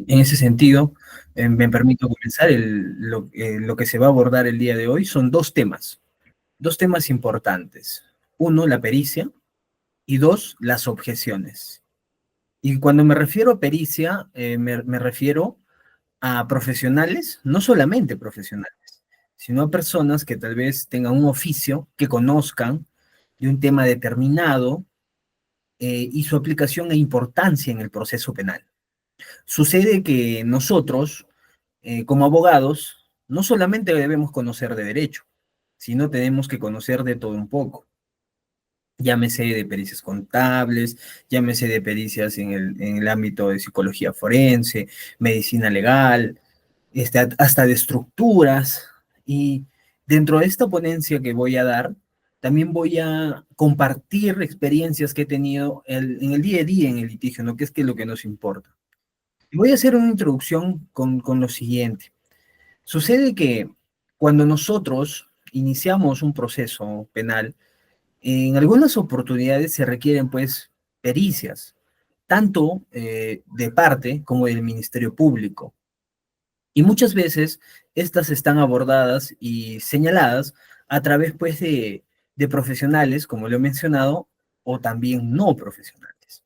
En ese sentido, me permito comenzar. Lo que se va a abordar el día de hoy son dos temas importantes. Uno, la pericia, y dos, las objeciones. Y cuando me refiero a pericia, me refiero a profesionales, no solamente profesionales, sino a personas que tal vez tengan un oficio, que conozcan de un tema determinado y su aplicación e importancia en el proceso penal. Sucede que nosotros, como abogados, no solamente debemos conocer de derecho, sino tenemos que conocer de todo un poco. Llámese de pericias contables, llámese de pericias en el ámbito de psicología forense, medicina legal, hasta de estructuras. Y dentro de esta ponencia que voy a dar, también voy a compartir experiencias que he tenido en el día a día en el litigio, ¿no? Que es lo que nos importa. Voy a hacer una introducción con lo siguiente. Sucede que cuando nosotros iniciamos un proceso penal, en algunas oportunidades se requieren pues pericias, tanto de parte como del Ministerio Público. Y muchas veces estas están abordadas y señaladas a través pues de profesionales, como lo he mencionado, o también no profesionales.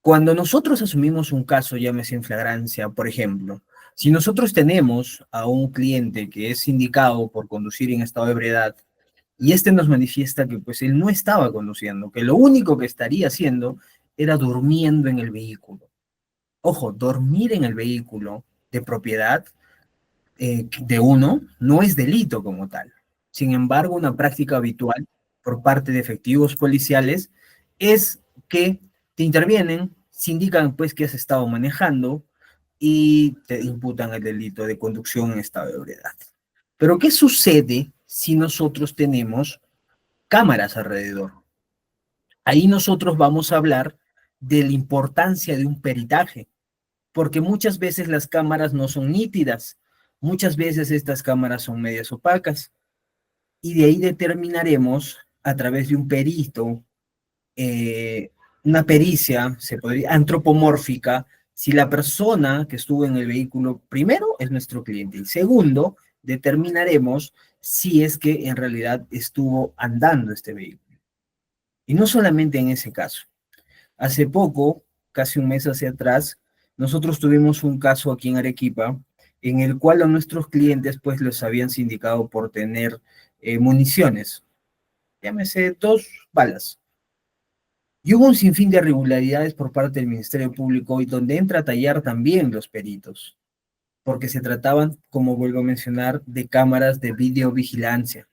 Cuando nosotros asumimos un caso, llámese en flagrancia, por ejemplo, si nosotros tenemos a un cliente que es indicado por conducir en estado de ebriedad y este nos manifiesta que pues él no estaba conduciendo, que lo único que estaría haciendo era durmiendo en el vehículo. Ojo, dormir en el vehículo de propiedad de uno no es delito como tal. Sin embargo, una práctica habitual por parte de efectivos policiales es que te intervienen, se indican pues que has estado manejando y te imputan el delito de conducción en estado de ebriedad. Pero ¿qué sucede si nosotros tenemos cámaras alrededor? Ahí nosotros vamos a hablar de la importancia de un peritaje, porque muchas veces las cámaras no son nítidas, muchas veces estas cámaras son medias opacas, y de ahí determinaremos a través de un perito, eh, una pericia, se podría, antropomórfica, si la persona que estuvo en el vehículo, primero, es nuestro cliente, y segundo, determinaremos si es que en realidad estuvo andando este vehículo. Y no solamente en ese caso. Hace poco, casi un mes hacia atrás, nosotros tuvimos un caso aquí en Arequipa en el cual a nuestros clientes pues los habían sindicado por tener municiones, llámese 2 balas. Y hubo un sinfín de irregularidades por parte del Ministerio Público y donde entra a tallar también los peritos, porque se trataban, como vuelvo a mencionar, de cámaras de videovigilancia,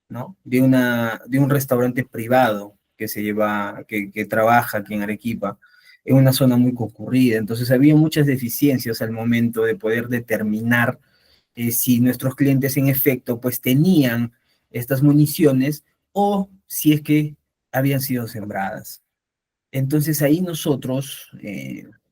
¿no? De un restaurante privado que trabaja aquí en Arequipa, en una zona muy concurrida. Entonces había muchas deficiencias al momento de poder determinar si nuestros clientes en efecto pues tenían estas municiones o si es que habían sido sembradas. Entonces ahí nosotros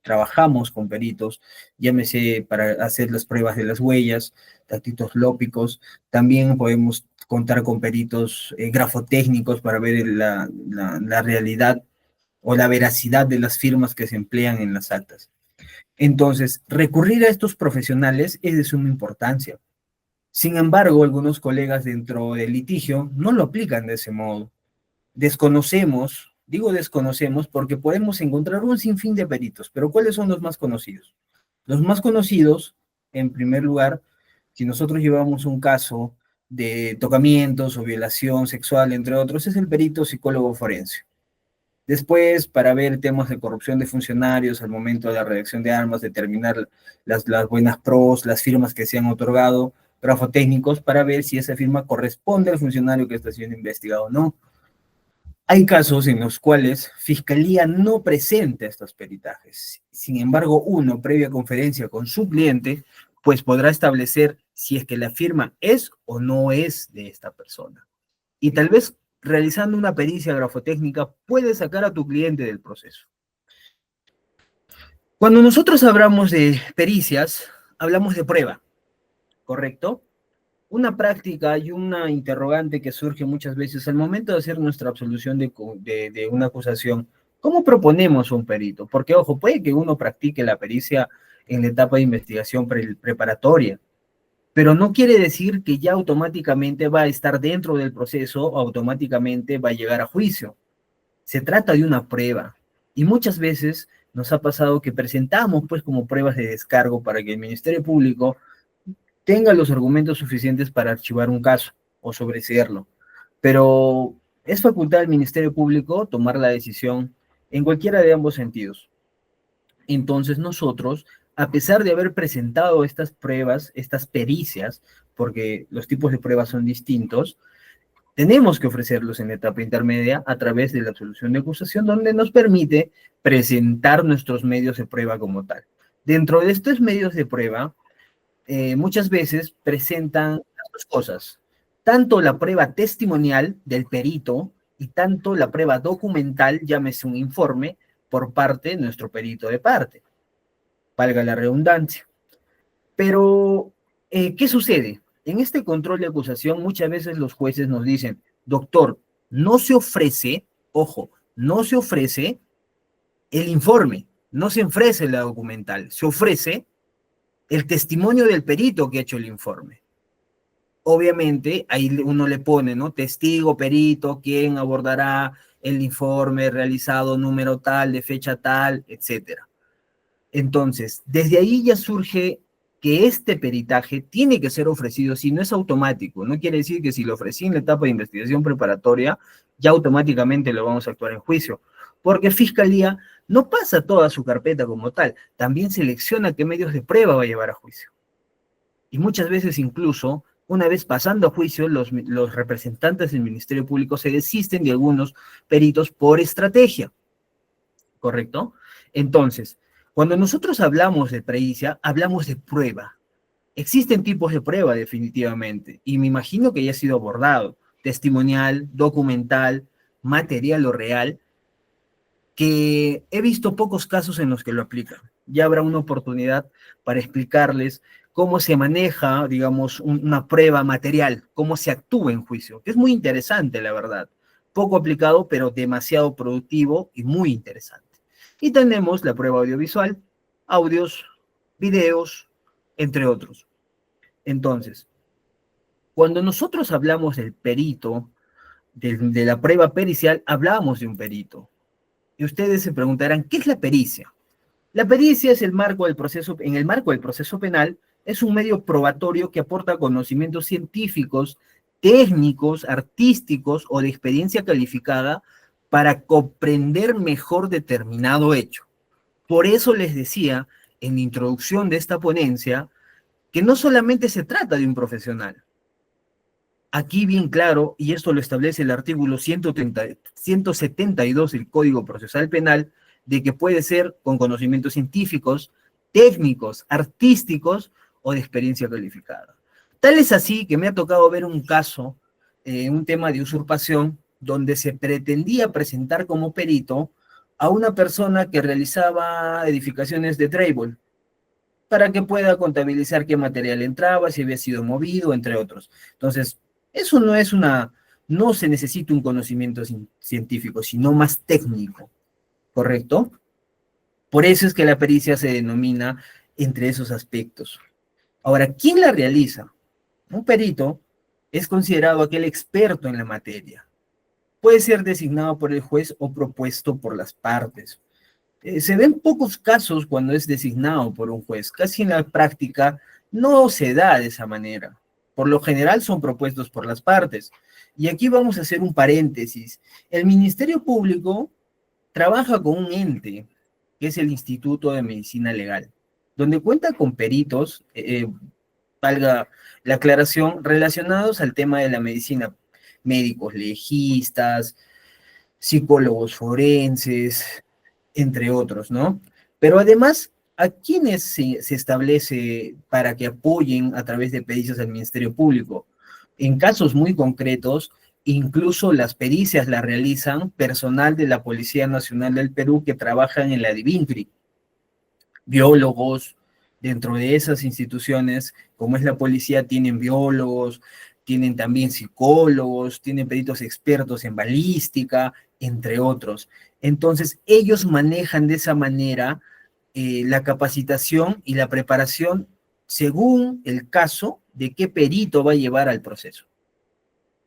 trabajamos con peritos, llámese para hacer las pruebas de las huellas, dactitos lópicos, también podemos contar con peritos grafotécnicos para ver la realidad o la veracidad de las firmas que se emplean en las actas. Entonces, recurrir a estos profesionales es de suma importancia. Sin embargo, algunos colegas dentro del litigio no lo aplican de ese modo. Desconocemos, digo desconocemos porque podemos encontrar un sinfín de peritos, pero ¿cuáles son los más conocidos? Los más conocidos, en primer lugar, si nosotros llevamos un caso de tocamientos o violación sexual, entre otros, es el perito psicólogo forense. Después, para ver temas de corrupción de funcionarios al momento de la redacción de armas, determinar las buenas pros, las firmas que se han otorgado, grafotécnicos, para ver si esa firma corresponde al funcionario que está siendo investigado o no. Hay casos en los cuales Fiscalía no presenta estos peritajes. Sin embargo, uno, previa conferencia con su cliente, pues podrá establecer si es que la firma es o no es de esta persona. Y tal vez realizando una pericia grafotécnica puedes sacar a tu cliente del proceso. Cuando nosotros hablamos de pericias, hablamos de prueba, ¿correcto? Una práctica y una interrogante que surge muchas veces al momento de hacer nuestra absolución de una acusación. ¿Cómo proponemos un perito? Porque, ojo, puede que uno practique la pericia en la etapa de investigación preparatoria. Pero no quiere decir que ya automáticamente va a estar dentro del proceso o automáticamente va a llegar a juicio. Se trata de una prueba. Y muchas veces nos ha pasado que presentamos pues como pruebas de descargo para que el Ministerio Público tenga los argumentos suficientes para archivar un caso o sobreseerlo. Pero es facultad del Ministerio Público tomar la decisión en cualquiera de ambos sentidos. Entonces nosotros, a pesar de haber presentado estas pruebas, estas pericias, porque los tipos de pruebas son distintos, tenemos que ofrecerlos en la etapa intermedia a través de la absolución de acusación, donde nos permite presentar nuestros medios de prueba como tal. Dentro de estos medios de prueba, muchas veces presentan las dos cosas, tanto la prueba testimonial del perito y tanto la prueba documental, llámese un informe, por parte de nuestro perito de parte, valga la redundancia. Pero, ¿qué sucede? En este control de acusación muchas veces los jueces nos dicen, doctor, no se ofrece, ojo, no se ofrece el informe, no se ofrece la documental, se ofrece el testimonio del perito que ha hecho el informe. Obviamente, ahí uno le pone, ¿no? Testigo, perito, quién abordará el informe realizado número tal, de fecha tal, etcétera. Entonces, desde ahí ya surge que este peritaje tiene que ser ofrecido, si no es automático, no quiere decir que si lo ofrecí en la etapa de investigación preparatoria, ya automáticamente lo vamos a actuar en juicio, porque Fiscalía no pasa toda su carpeta como tal, también selecciona qué medios de prueba va a llevar a juicio. Y muchas veces incluso, una vez pasando a juicio, los representantes del Ministerio Público se desisten de algunos peritos por estrategia, ¿correcto? Entonces, cuando nosotros hablamos de pericia, hablamos de prueba. Existen tipos de prueba definitivamente, y me imagino que ya ha sido abordado, testimonial, documental, material o real, que he visto pocos casos en los que lo aplican. Ya habrá una oportunidad para explicarles cómo se maneja, digamos, una prueba material, cómo se actúa en juicio, que es muy interesante, la verdad. Poco aplicado, pero demasiado productivo y muy interesante. Y tenemos la prueba audiovisual, audios, videos, entre otros. Entonces, cuando nosotros hablamos del perito, de la prueba pericial, hablamos de un perito. Y ustedes se preguntarán, ¿qué es la pericia? La pericia es el marco del proceso, en el marco del proceso penal, es un medio probatorio que aporta conocimientos científicos, técnicos, artísticos o de experiencia calificada para comprender mejor determinado hecho. Por eso les decía en la introducción de esta ponencia que no solamente se trata de un profesional. Aquí bien claro, y esto lo establece el artículo 172 del Código Procesal Penal, de que puede ser con conocimientos científicos, técnicos, artísticos o de experiencia calificada. Tal es así que me ha tocado ver un caso, un tema de usurpación, donde se pretendía presentar como perito a una persona que realizaba edificaciones de trébol, para que pueda contabilizar qué material entraba, si había sido movido, entre otros. Entonces, eso no es no se necesita un conocimiento científico, sino más técnico, ¿correcto? Por eso es que la pericia se denomina entre esos aspectos. Ahora, ¿quién la realiza? Un perito es considerado aquel experto en la materia. Puede ser designado por el juez o propuesto por las partes. Se ven pocos casos cuando es designado por un juez. Casi en la práctica no se da de esa manera. Por lo general son propuestos por las partes. Y aquí vamos a hacer un paréntesis. El Ministerio Público trabaja con un ente, que es el Instituto de Medicina Legal, donde cuenta con peritos, valga la aclaración, relacionados al tema de la medicina, médicos legistas, psicólogos forenses, entre otros, ¿no? Pero además, ¿a quiénes se establece para que apoyen a través de pericias al Ministerio Público? En casos muy concretos, incluso las pericias las realizan personal de la Policía Nacional del Perú que trabajan en la DIVINCRI, biólogos. Dentro de esas instituciones, como es la policía, tienen biólogos, tienen también psicólogos, tienen peritos expertos en balística, entre otros. Entonces, ellos manejan de esa manera la capacitación y la preparación según el caso de qué perito va a llevar al proceso.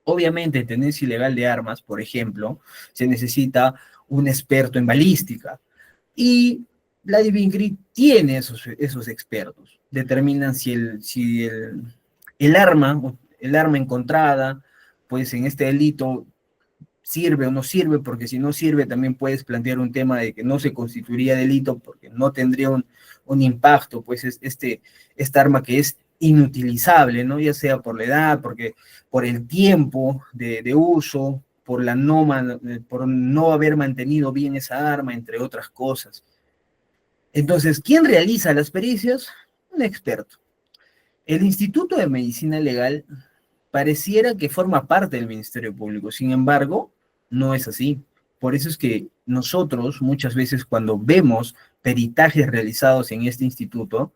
Obviamente, en tenencia ilegal de armas, por ejemplo, se necesita un experto en balística. Y Vladimir Grid tiene esos expertos. Determinan el arma encontrada, pues en este delito sirve o no sirve, porque si no sirve también puedes plantear un tema de que no se constituiría delito porque no tendría un impacto, pues esta arma que es inutilizable, ¿no? Ya sea por la edad, por el tiempo de uso, por no haber mantenido bien esa arma, entre otras cosas. Entonces, ¿quién realiza las pericias? Un experto. El Instituto de Medicina Legal pareciera que forma parte del Ministerio Público, sin embargo, no es así. Por eso es que nosotros muchas veces cuando vemos peritajes realizados en este instituto,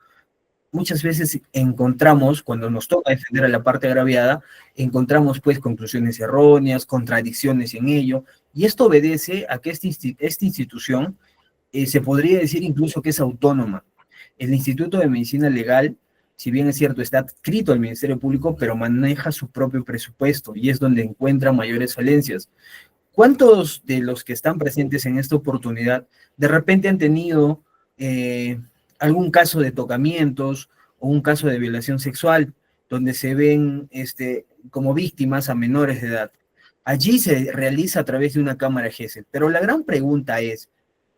muchas veces encontramos, cuando nos toca defender a la parte agraviada, encontramos pues conclusiones erróneas, contradicciones en ello, y esto obedece a que esta institución se podría decir incluso que es autónoma. El Instituto de Medicina Legal, si bien es cierto, está adscrito al Ministerio Público, pero maneja su propio presupuesto y es donde encuentra mayores falencias. ¿Cuántos de los que están presentes en esta oportunidad de repente han tenido algún caso de tocamientos o un caso de violación sexual donde se ven como víctimas a menores de edad? Allí se realiza a través de una cámara GESEL, pero la gran pregunta es,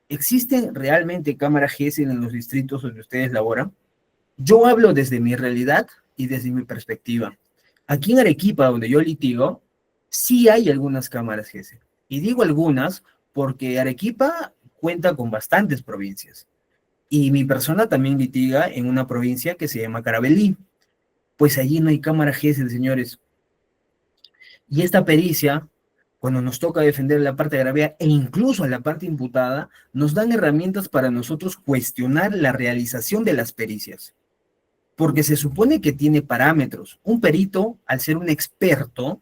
¿existen realmente cámaras GESEL en los distritos donde ustedes laboran? Yo hablo desde mi realidad y desde mi perspectiva. Aquí en Arequipa, donde yo litigo, sí hay algunas cámaras GESEL. Y digo algunas porque Arequipa cuenta con bastantes provincias. Y mi persona también litiga en una provincia que se llama Carabelí. Pues allí no hay cámara GESEL, señores. Y esta pericia, cuando nos toca defender la parte agravia e incluso a la parte imputada, nos dan herramientas para nosotros cuestionar la realización de las pericias. Porque se supone que tiene parámetros. Un perito, al ser un experto,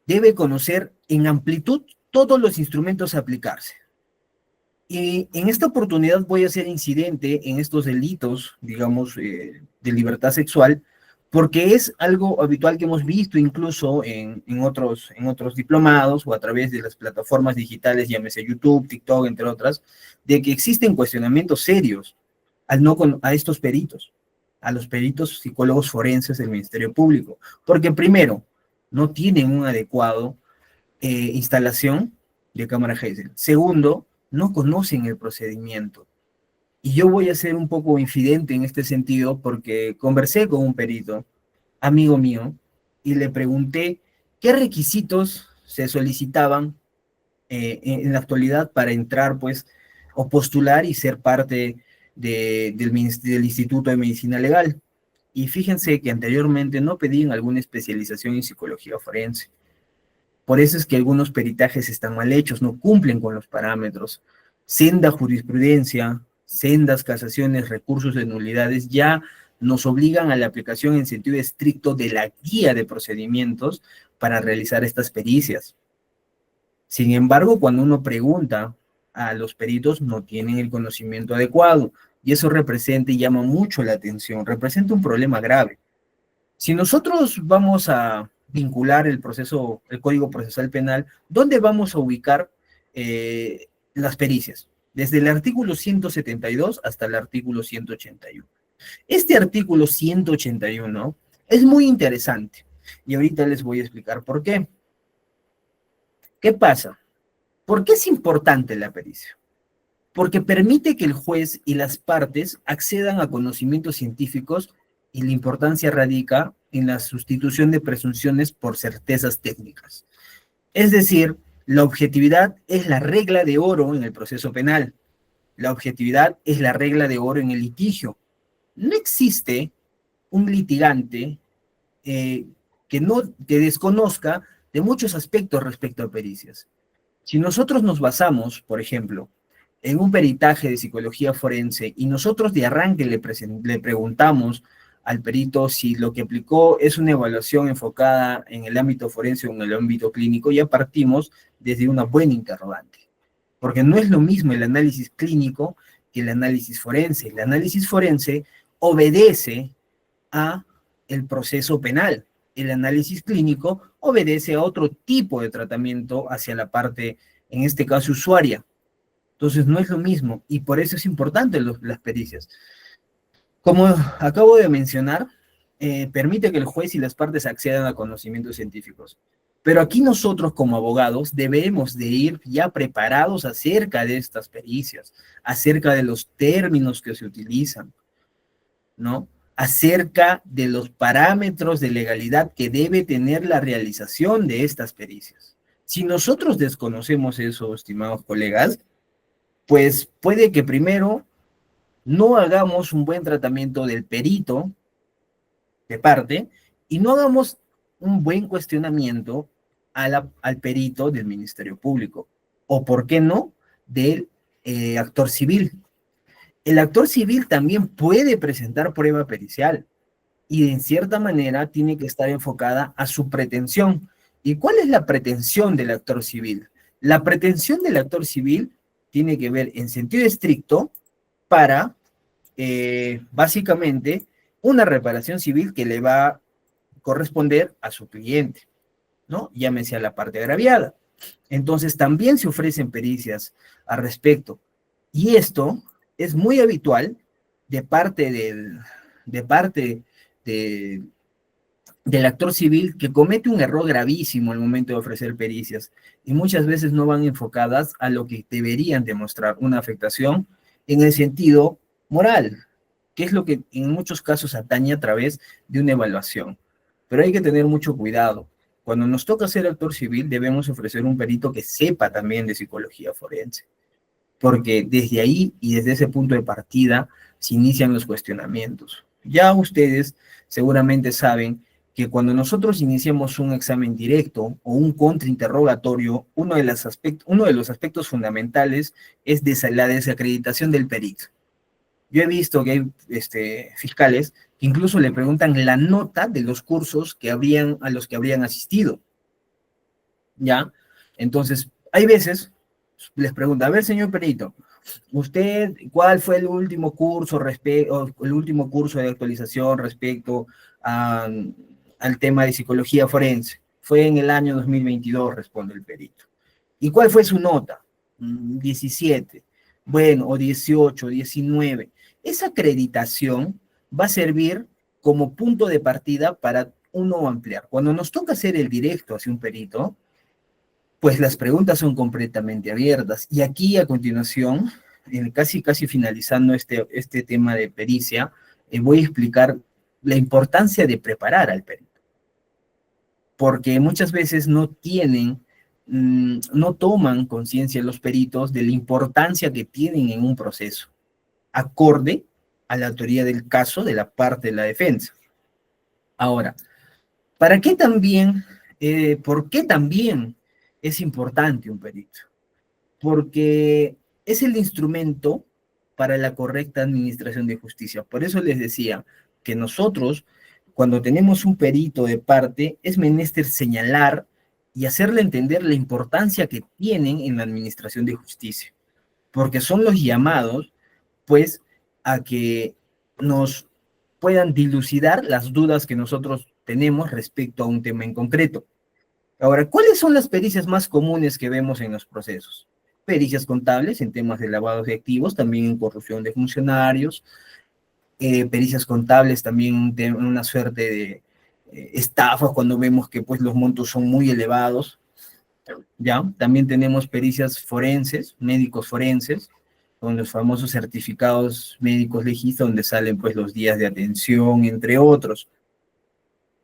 debe conocer en amplitud todos los instrumentos a aplicarse. Y en esta oportunidad voy a ser incidente en estos delitos, digamos, de libertad sexual, porque es algo habitual que hemos visto incluso en otros diplomados o a través de las plataformas digitales, llámese YouTube, TikTok, entre otras, de que existen cuestionamientos serios a estos peritos, a los peritos psicólogos forenses del Ministerio Público, porque primero, no tienen un adecuado instalación de cámara GESEL. Segundo, no conocen el procedimiento. Y yo voy a ser un poco infidente en este sentido porque conversé con un perito, amigo mío, y le pregunté qué requisitos se solicitaban en la actualidad para entrar, pues, o postular y ser parte del Instituto de Medicina Legal. Y fíjense que anteriormente no pedían alguna especialización en psicología forense. Por eso es que algunos peritajes están mal hechos, no cumplen con los parámetros. Senda jurisprudencia, sendas casaciones, recursos de nulidades ya nos obligan a la aplicación en sentido estricto de la guía de procedimientos para realizar estas pericias. Sin embargo, cuando uno pregunta a los peritos, no tienen el conocimiento adecuado y eso representa y llama mucho la atención, representa un problema grave. Si nosotros vamos a vincular el Código Procesal Penal, ¿dónde vamos a ubicar las pericias? Desde el artículo 172 hasta el artículo 181. Este artículo 181 es muy interesante y ahorita les voy a explicar por qué. ¿Qué pasa? ¿Por qué es importante la pericia? Porque permite que el juez y las partes accedan a conocimientos científicos y la importancia radica en la sustitución de presunciones por certezas técnicas. Es decir, la objetividad es la regla de oro en el proceso penal. La objetividad es la regla de oro en el litigio. No existe un litigante que desconozca de muchos aspectos respecto a pericias. Si nosotros nos basamos, por ejemplo, en un peritaje de psicología forense y nosotros de arranque le preguntamos al perito si lo que aplicó es una evaluación enfocada en el ámbito forense o en el ámbito clínico, ya partimos desde una buena interrogante. Porque no es lo mismo el análisis clínico que el análisis forense. El análisis forense obedece a el proceso penal. El análisis clínico obedece a otro tipo de tratamiento hacia la parte, en este caso, usuaria. Entonces no es lo mismo y por eso es importante las pericias. Como acabo de mencionar, permite que el juez y las partes accedan a conocimientos científicos. Pero aquí nosotros como abogados debemos de ir ya preparados acerca de estas pericias, acerca de los términos que se utilizan, ¿no? Acerca de los parámetros de legalidad que debe tener la realización de estas pericias. Si nosotros desconocemos eso, estimados colegas, pues puede que primero no hagamos un buen tratamiento del perito de parte y no hagamos un buen cuestionamiento al perito del Ministerio Público, o por qué no, del actor civil. El actor civil también puede presentar prueba pericial y en cierta manera tiene que estar enfocada a su pretensión. ¿Y cuál es la pretensión del actor civil? La pretensión del actor civil tiene que ver en sentido estricto para, básicamente, una reparación civil que le va a corresponder a su cliente, ¿no? Llámese a la parte agraviada. Entonces, también se ofrecen pericias al respecto. Y esto es muy habitual de parte del actor civil que comete un error gravísimo al momento de ofrecer pericias y muchas veces no van enfocadas a lo que deberían demostrar una afectación en el sentido moral, que es lo que en muchos casos atañe a través de una evaluación. Pero hay que tener mucho cuidado. Cuando nos toca ser actor civil debemos ofrecer un perito que sepa también de psicología forense, porque desde ahí y desde ese punto de partida se inician los cuestionamientos. Ya ustedes seguramente saben que cuando nosotros iniciamos un examen directo o un contrainterrogatorio, uno de los aspectos fundamentales es la desacreditación del perito. Yo he visto que hay fiscales que incluso le preguntan la nota de los cursos a los que habrían asistido, ¿ya? Entonces, hay veces, les pregunta, a ver, señor perito, ¿usted cuál fue el último curso de actualización respecto al tema de psicología forense? Fue en el año 2022, responde el perito. ¿Y cuál fue su nota? 17. Bueno, o 18, 19. Esa acreditación va a servir como punto de partida para uno ampliar. Cuando nos toca hacer el directo hacia un perito, pues las preguntas son completamente abiertas. Y aquí a continuación, casi finalizando este tema de pericia, voy a explicar la importancia de preparar al perito. Porque muchas veces no toman conciencia los peritos de la importancia que tienen en un proceso, acorde a la autoría del caso de la parte de la defensa. Ahora, ¿por qué también es importante un perito? Porque es el instrumento para la correcta administración de justicia. Por eso les decía que nosotros, cuando tenemos un perito de parte, es menester señalar y hacerle entender la importancia que tienen en la administración de justicia, porque son los llamados, pues, a que nos puedan dilucidar las dudas que nosotros tenemos respecto a un tema en concreto. Ahora, ¿cuáles son las pericias más comunes que vemos en los procesos? Pericias contables en temas de lavado de activos, también en corrupción de funcionarios, pericias contables también en una suerte de estafas cuando vemos que pues los montos son muy elevados, ¿ya? También tenemos pericias forenses, médicos forenses, con los famosos certificados médicos legistas donde salen pues los días de atención, entre otros.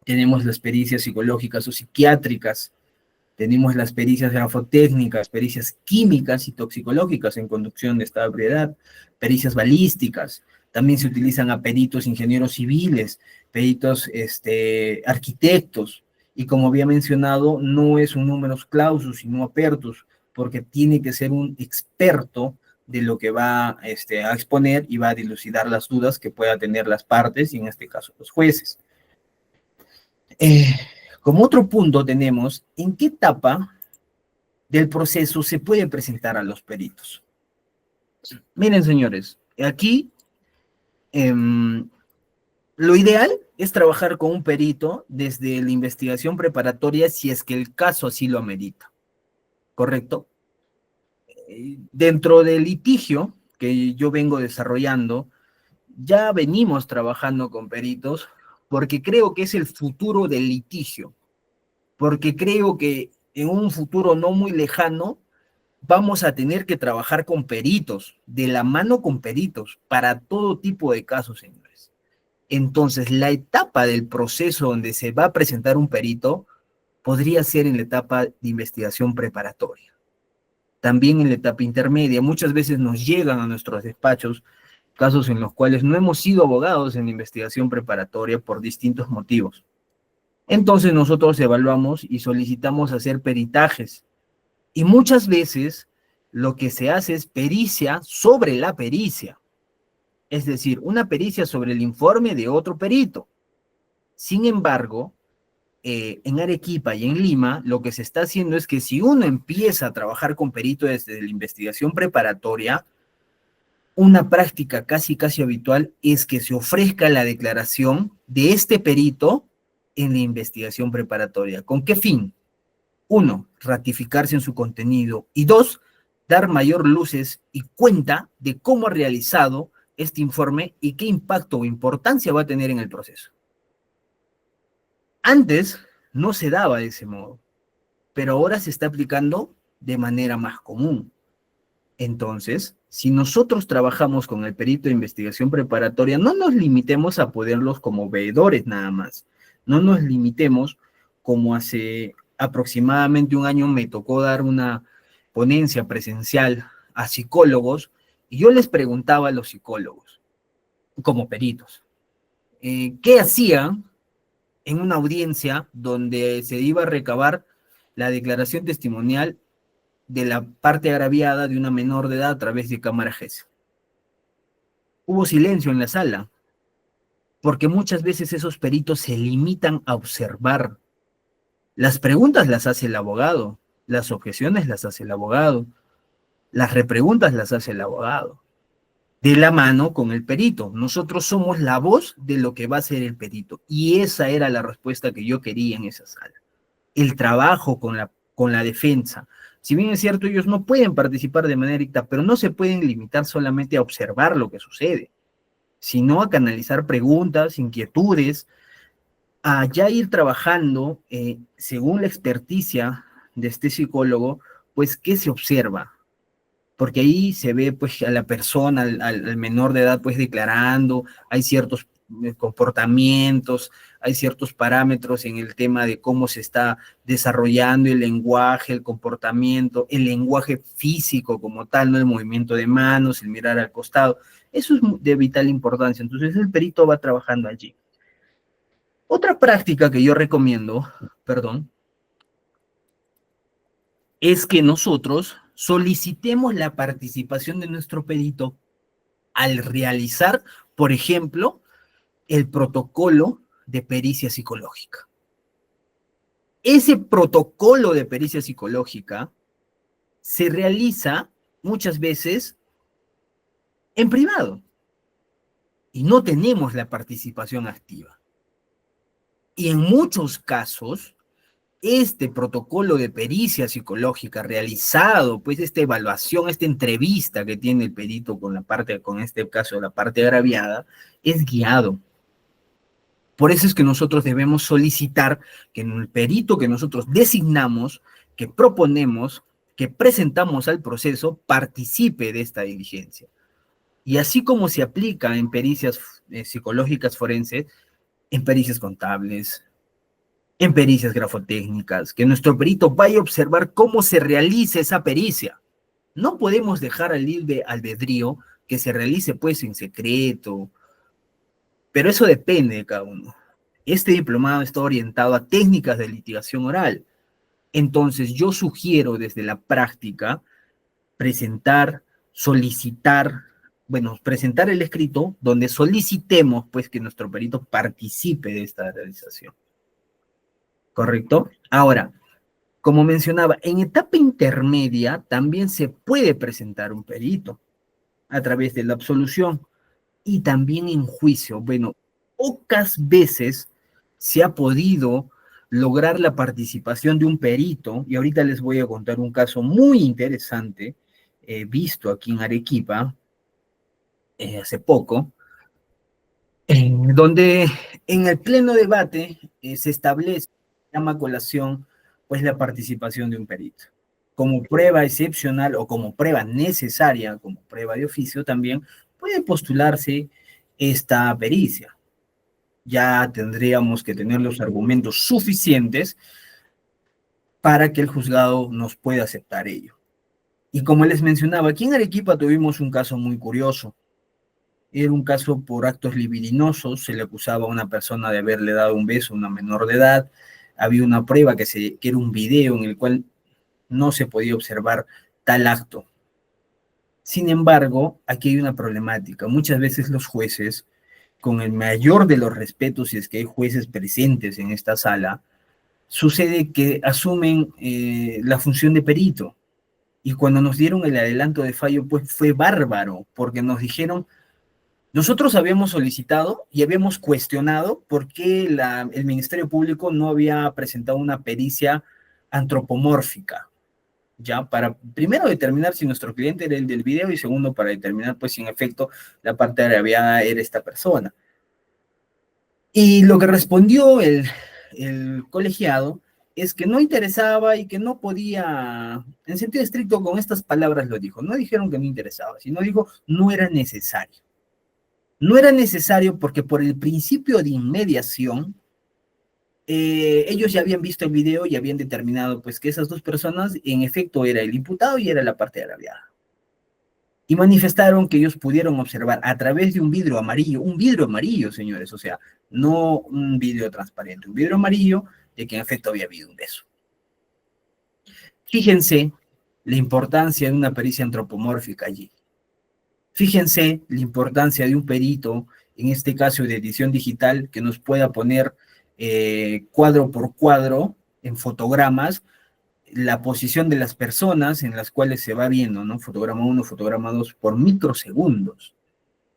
Tenemos las pericias psicológicas o psiquiátricas, tenemos las pericias grafotécnicas, pericias químicas y toxicológicas en conducción de estado de ebriedad, pericias balísticas, también se utilizan a peritos ingenieros civiles, peritos arquitectos, y como había mencionado, no es un numerus clausus, sino apertus, porque tiene que ser un experto de lo que va a exponer y va a dilucidar las dudas que pueda tener las partes, y en este caso los jueces. Como otro punto tenemos, ¿en qué etapa del proceso se puede presentar a los peritos? Miren, señores, aquí lo ideal es trabajar con un perito desde la investigación preparatoria si es que el caso así lo amerita, ¿correcto? Dentro del litigio que yo vengo desarrollando, ya venimos trabajando con peritos porque creo que es el futuro del litigio, porque creo que en un futuro no muy lejano vamos a tener que trabajar con peritos, de la mano con peritos, para todo tipo de casos, señores. Entonces, la etapa del proceso donde se va a presentar un perito podría ser en la etapa de investigación preparatoria. También en la etapa intermedia, muchas veces nos llegan a nuestros despachos casos en los cuales no hemos sido abogados en investigación preparatoria por distintos motivos. Entonces nosotros evaluamos y solicitamos hacer peritajes. Y muchas veces lo que se hace es pericia sobre la pericia. Es decir, una pericia sobre el informe de otro perito. Sin embargo, en Arequipa y en Lima, lo que se está haciendo es que si uno empieza a trabajar con perito desde la investigación preparatoria, una práctica casi habitual es que se ofrezca la declaración de este perito en la investigación preparatoria. ¿Con qué fin? Uno, ratificarse en su contenido. Y dos, dar mayor luces y cuenta de cómo ha realizado este informe y qué impacto o importancia va a tener en el proceso. Antes no se daba de ese modo, pero ahora se está aplicando de manera más común. Entonces, si nosotros trabajamos con el perito de investigación preparatoria, no nos limitemos a ponerlos como veedores nada más. No nos limitemos como hace aproximadamente un año me tocó dar una ponencia presencial a psicólogos y yo les preguntaba a los psicólogos, como peritos, ¿qué hacían en una audiencia donde se iba a recabar la declaración testimonial de la parte agraviada de una menor de edad a través de cámara GES? Hubo silencio en la sala, porque muchas veces esos peritos se limitan a observar. Las preguntas las hace el abogado, las objeciones las hace el abogado, las repreguntas las hace el abogado, de la mano con el perito. Nosotros somos la voz de lo que va a ser el perito, y esa era la respuesta que yo quería en esa sala. El trabajo con la defensa. Si bien es cierto, ellos no pueden participar de manera directa, pero no se pueden limitar solamente a observar lo que sucede, sino a canalizar preguntas, inquietudes, a ya ir trabajando según la experticia de este psicólogo, pues qué se observa, porque ahí se ve pues a la persona, al menor de edad pues declarando, hay ciertos comportamientos, hay ciertos parámetros en el tema de cómo se está desarrollando el lenguaje, el comportamiento, el lenguaje físico como tal, no el movimiento de manos, el mirar al costado, eso es de vital importancia, entonces el perito va trabajando allí. Otra práctica que yo recomiendo, perdón, es que nosotros solicitemos la participación de nuestro perito al realizar, por ejemplo, el protocolo de pericia psicológica. Ese protocolo de pericia psicológica se realiza muchas veces en privado y no tenemos la participación activa. Y en muchos casos, este protocolo de pericia psicológica realizado, pues esta evaluación, esta entrevista que tiene el perito con la parte, con este caso, la parte agraviada, es guiado. Por eso es que nosotros debemos solicitar que el perito que nosotros designamos, que proponemos, que presentamos al proceso, participe de esta diligencia. Y así como se aplica en pericias psicológicas forenses, en pericias contables, en pericias grafotécnicas, que nuestro perito vaya a observar cómo se realiza esa pericia. No podemos dejar al libre albedrío que se realice pues en secreto, pero eso depende de cada uno. Este diplomado está orientado a técnicas de litigación oral. Entonces yo sugiero desde la práctica presentar, solicitar, bueno, presentar el escrito donde solicitemos pues que nuestro perito participe de esta realización. ¿Correcto? Ahora, como mencionaba, en etapa intermedia también se puede presentar un perito. a través de la absolución y también en juicio. Bueno, pocas veces se ha podido lograr la participación de un perito, y ahorita les voy a contar un caso muy interesante, visto aquí en Arequipa, hace poco, donde en el pleno debate se establece, llama a colación, pues la participación de un perito. Como prueba excepcional o como prueba necesaria, como prueba de oficio también, puede postularse esta pericia. Ya tendríamos que tener los argumentos suficientes para que el juzgado nos pueda aceptar ello. Y como les mencionaba, aquí en Arequipa tuvimos un caso muy curioso. Era un caso por actos libidinosos, se le acusaba a una persona de haberle dado un beso a una menor de edad, había una prueba que era un video en el cual no se podía observar tal acto. Sin embargo, aquí hay una problemática. Muchas veces los jueces, con el mayor de los respetos, si es que hay jueces presentes en esta sala, sucede que asumen la función de perito. Y cuando nos dieron el adelanto de fallo, pues fue bárbaro, porque nos dijeron, nosotros habíamos solicitado y habíamos cuestionado por qué el Ministerio Público no había presentado una pericia antropomórfica, ya para primero determinar si nuestro cliente era el del video y segundo para determinar pues si en efecto la parte agraviada era esta persona. Y lo que respondió el colegiado es que no interesaba y que no podía, en sentido estricto con estas palabras lo dijo, no dijeron que no interesaba, sino dijo no era necesario. No era necesario porque por el principio de inmediación, ellos ya habían visto el video y habían determinado pues que esas dos personas en efecto era el imputado y era la parte agraviada. Y manifestaron que ellos pudieron observar a través de un vidrio amarillo, señores, o sea, no un vidrio transparente, un vidrio amarillo, de que en efecto había habido un beso. Fíjense la importancia de una pericia antropomórfica allí. Fíjense la importancia de un perito, en este caso de edición digital, que nos pueda poner cuadro por cuadro en fotogramas la posición de las personas en las cuales se va viendo, ¿no? Fotograma 1, fotograma 2, por microsegundos.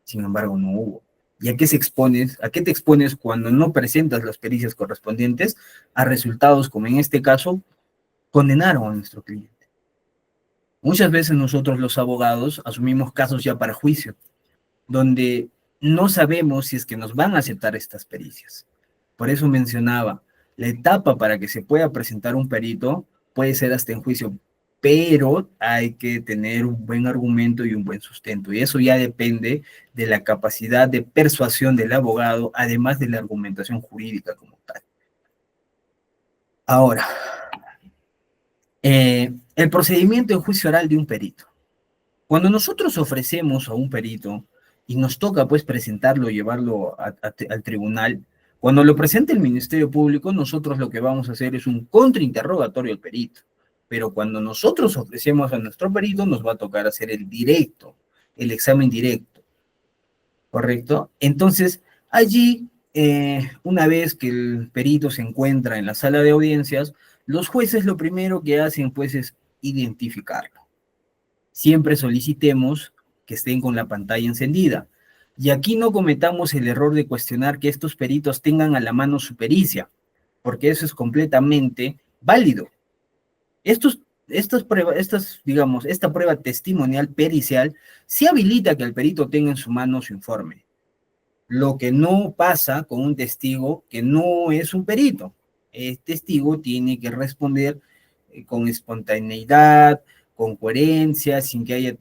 Sin embargo, no hubo. ¿Y a qué a qué te expones cuando no presentas las pericias correspondientes? A resultados como en este caso, condenaron a nuestro cliente. Muchas veces nosotros los abogados asumimos casos ya para juicio, donde no sabemos si es que nos van a aceptar estas pericias. Por eso mencionaba, la etapa para que se pueda presentar un perito puede ser hasta en juicio, pero hay que tener un buen argumento y un buen sustento. Y eso ya depende de la capacidad de persuasión del abogado, además de la argumentación jurídica como tal. Ahora, el procedimiento en juicio oral de un perito. Cuando nosotros ofrecemos a un perito y nos toca pues presentarlo, llevarlo al tribunal, cuando lo presente el Ministerio Público, nosotros lo que vamos a hacer es un contrainterrogatorio al perito. Pero cuando nosotros ofrecemos a nuestro perito, nos va a tocar hacer el directo, el examen directo, ¿correcto? Entonces, allí, una vez que el perito se encuentra en la sala de audiencias, los jueces lo primero que hacen pues es identificarlo. Siempre solicitemos que estén con la pantalla encendida. Y aquí no cometamos el error de cuestionar que estos peritos tengan a la mano su pericia, porque eso es completamente válido. Digamos, esta prueba testimonial pericial sí habilita que el perito tenga en su mano su informe. Lo que no pasa con un testigo que no es un perito. El testigo tiene que responder con espontaneidad, con coherencia, sin que haya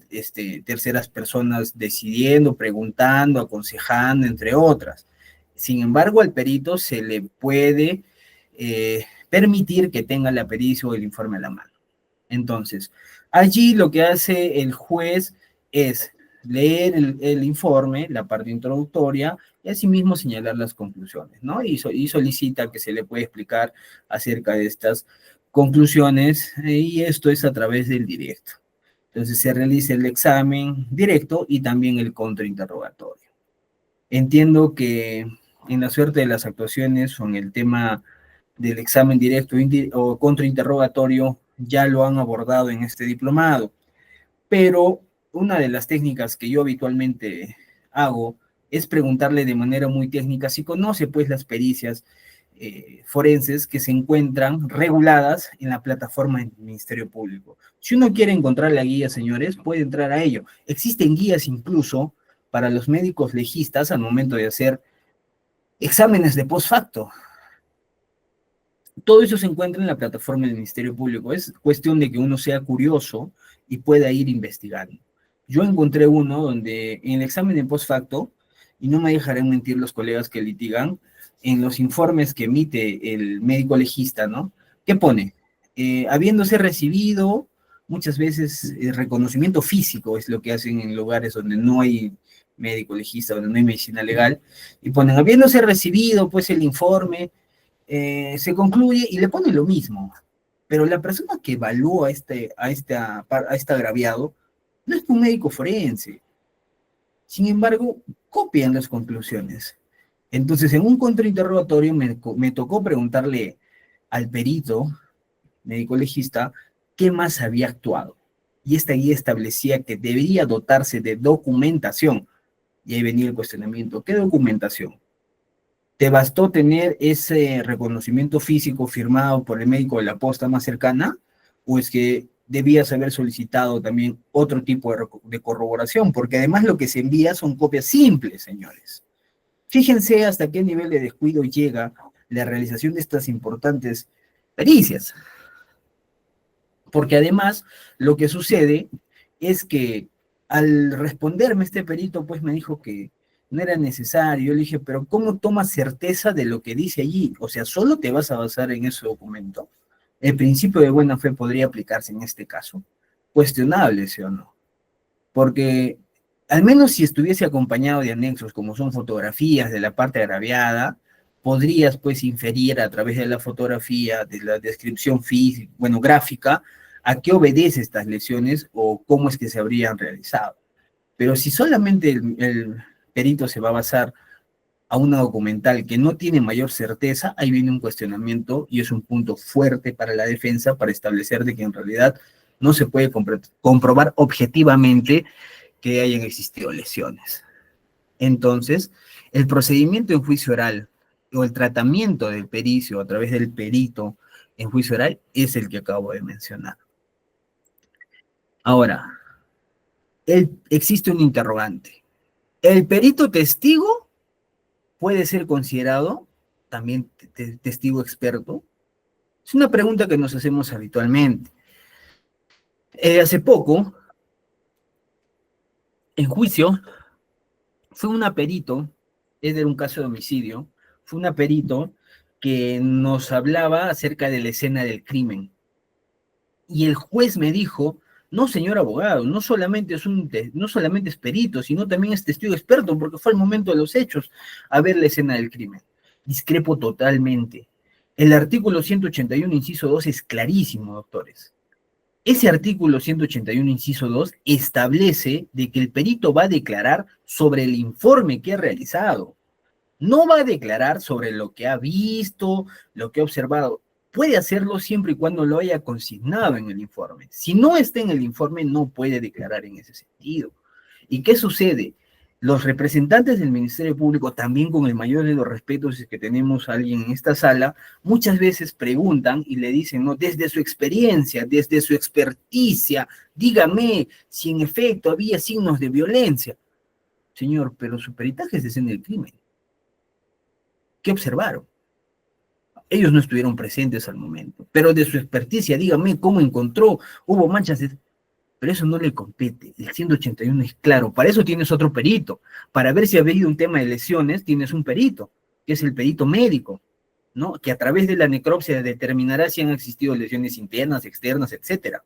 terceras personas decidiendo, preguntando, aconsejando, entre otras. Sin embargo, al perito se le puede permitir que tenga la pericia o el informe a la mano. Entonces, allí lo que hace el juez es leer el informe, la parte introductoria, y asimismo señalar las conclusiones, ¿no? Y solicita que se le pueda explicar acerca de estas conclusiones, y esto es a través del directo. Entonces se realiza el examen directo y también el contrainterrogatorio. Entiendo que en la suerte de las actuaciones o en el tema del examen directo o contrainterrogatorio ya lo han abordado en este diplomado, pero una de las técnicas que yo habitualmente hago es preguntarle de manera muy técnica si conoce pues las pericias forenses que se encuentran reguladas en la plataforma del Ministerio Público. Si uno quiere encontrar la guía, señores, puede entrar a ello. Existen guías incluso para los médicos legistas al momento de hacer exámenes de post facto. Todo eso se encuentra en la plataforma del Ministerio Público. Es cuestión de que uno sea curioso y pueda ir investigando. Yo encontré uno donde en el examen de post facto, y no me dejarán mentir los colegas que litigan, en los informes que emite el médico legista, ¿no? ¿Qué pone? Habiéndose recibido, muchas veces reconocimiento físico es lo que hacen en lugares donde no hay médico legista, donde no hay medicina legal, y ponen, habiéndose recibido, pues, el informe, se concluye y le pone lo mismo. Pero la persona que evalúa a este agraviado no es un médico forense. Sin embargo, copian las conclusiones. Entonces, en un contrainterrogatorio me tocó preguntarle al perito médico legista qué más había actuado. Y esta guía establecía que debería dotarse de documentación. Y ahí venía el cuestionamiento. ¿Qué documentación? ¿Te bastó tener ese reconocimiento físico firmado por el médico de la posta más cercana? ¿O es que debías haber solicitado también otro tipo de corroboración? Porque además lo que se envía son copias simples, señores. Fíjense hasta qué nivel de descuido llega la realización de estas importantes pericias. Porque además lo que sucede es que al responderme este perito, pues me dijo que no era necesario. Yo le dije, pero ¿cómo tomas certeza de lo que dice allí? O sea, ¿solo te vas a basar en ese documento? El principio de buena fe podría aplicarse en este caso. Cuestionable, ¿sí o no? Porque al menos si estuviese acompañado de anexos como son fotografías de la parte agraviada, podrías pues inferir a través de la fotografía, de la descripción física, bueno, gráfica, a qué obedece estas lesiones o cómo es que se habrían realizado. Pero si solamente el perito se va a basar a una documental que no tiene mayor certeza, ahí viene un cuestionamiento y es un punto fuerte para la defensa para establecer de que en realidad no se puede comprobar objetivamente que hayan existido lesiones. Entonces, el procedimiento en juicio oral o el tratamiento del pericio a través del perito en juicio oral es el que acabo de mencionar. Ahora, existe un interrogante. ¿El perito testigo puede ser considerado también testigo experto? Es una pregunta que nos hacemos habitualmente. Hace poco, en juicio, fue una perito, era un caso de homicidio, fue una perito que nos hablaba acerca de la escena del crimen. Y el juez me dijo, no, señor abogado, no solamente es perito, sino también es testigo experto, porque fue al momento de los hechos a ver la escena del crimen. Discrepo totalmente. El artículo 181, inciso 2, es clarísimo, doctores. Ese artículo 181, inciso 2, establece de que el perito va a declarar sobre el informe que ha realizado. No va a declarar sobre lo que ha visto, lo que ha observado. Puede hacerlo siempre y cuando lo haya consignado en el informe. Si no está en el informe, no puede declarar en ese sentido. ¿Y qué sucede? Los representantes del Ministerio Público, también con el mayor de los respetos, si es que tenemos a alguien en esta sala, muchas veces preguntan y le dicen, no, desde su experiencia, desde su experticia, dígame si en efecto había signos de violencia. Señor, pero su peritaje es de escena del crimen. ¿Qué observaron? Ellos no estuvieron presentes al momento, pero de su experticia, dígame cómo encontró, hubo manchas, pero eso no le compete. El 181 es claro, para eso tienes otro perito, para ver si ha habido un tema de lesiones, tienes un perito, que es el perito médico, ¿no? Que a través de la necropsia determinará si han existido lesiones internas, externas, etcétera.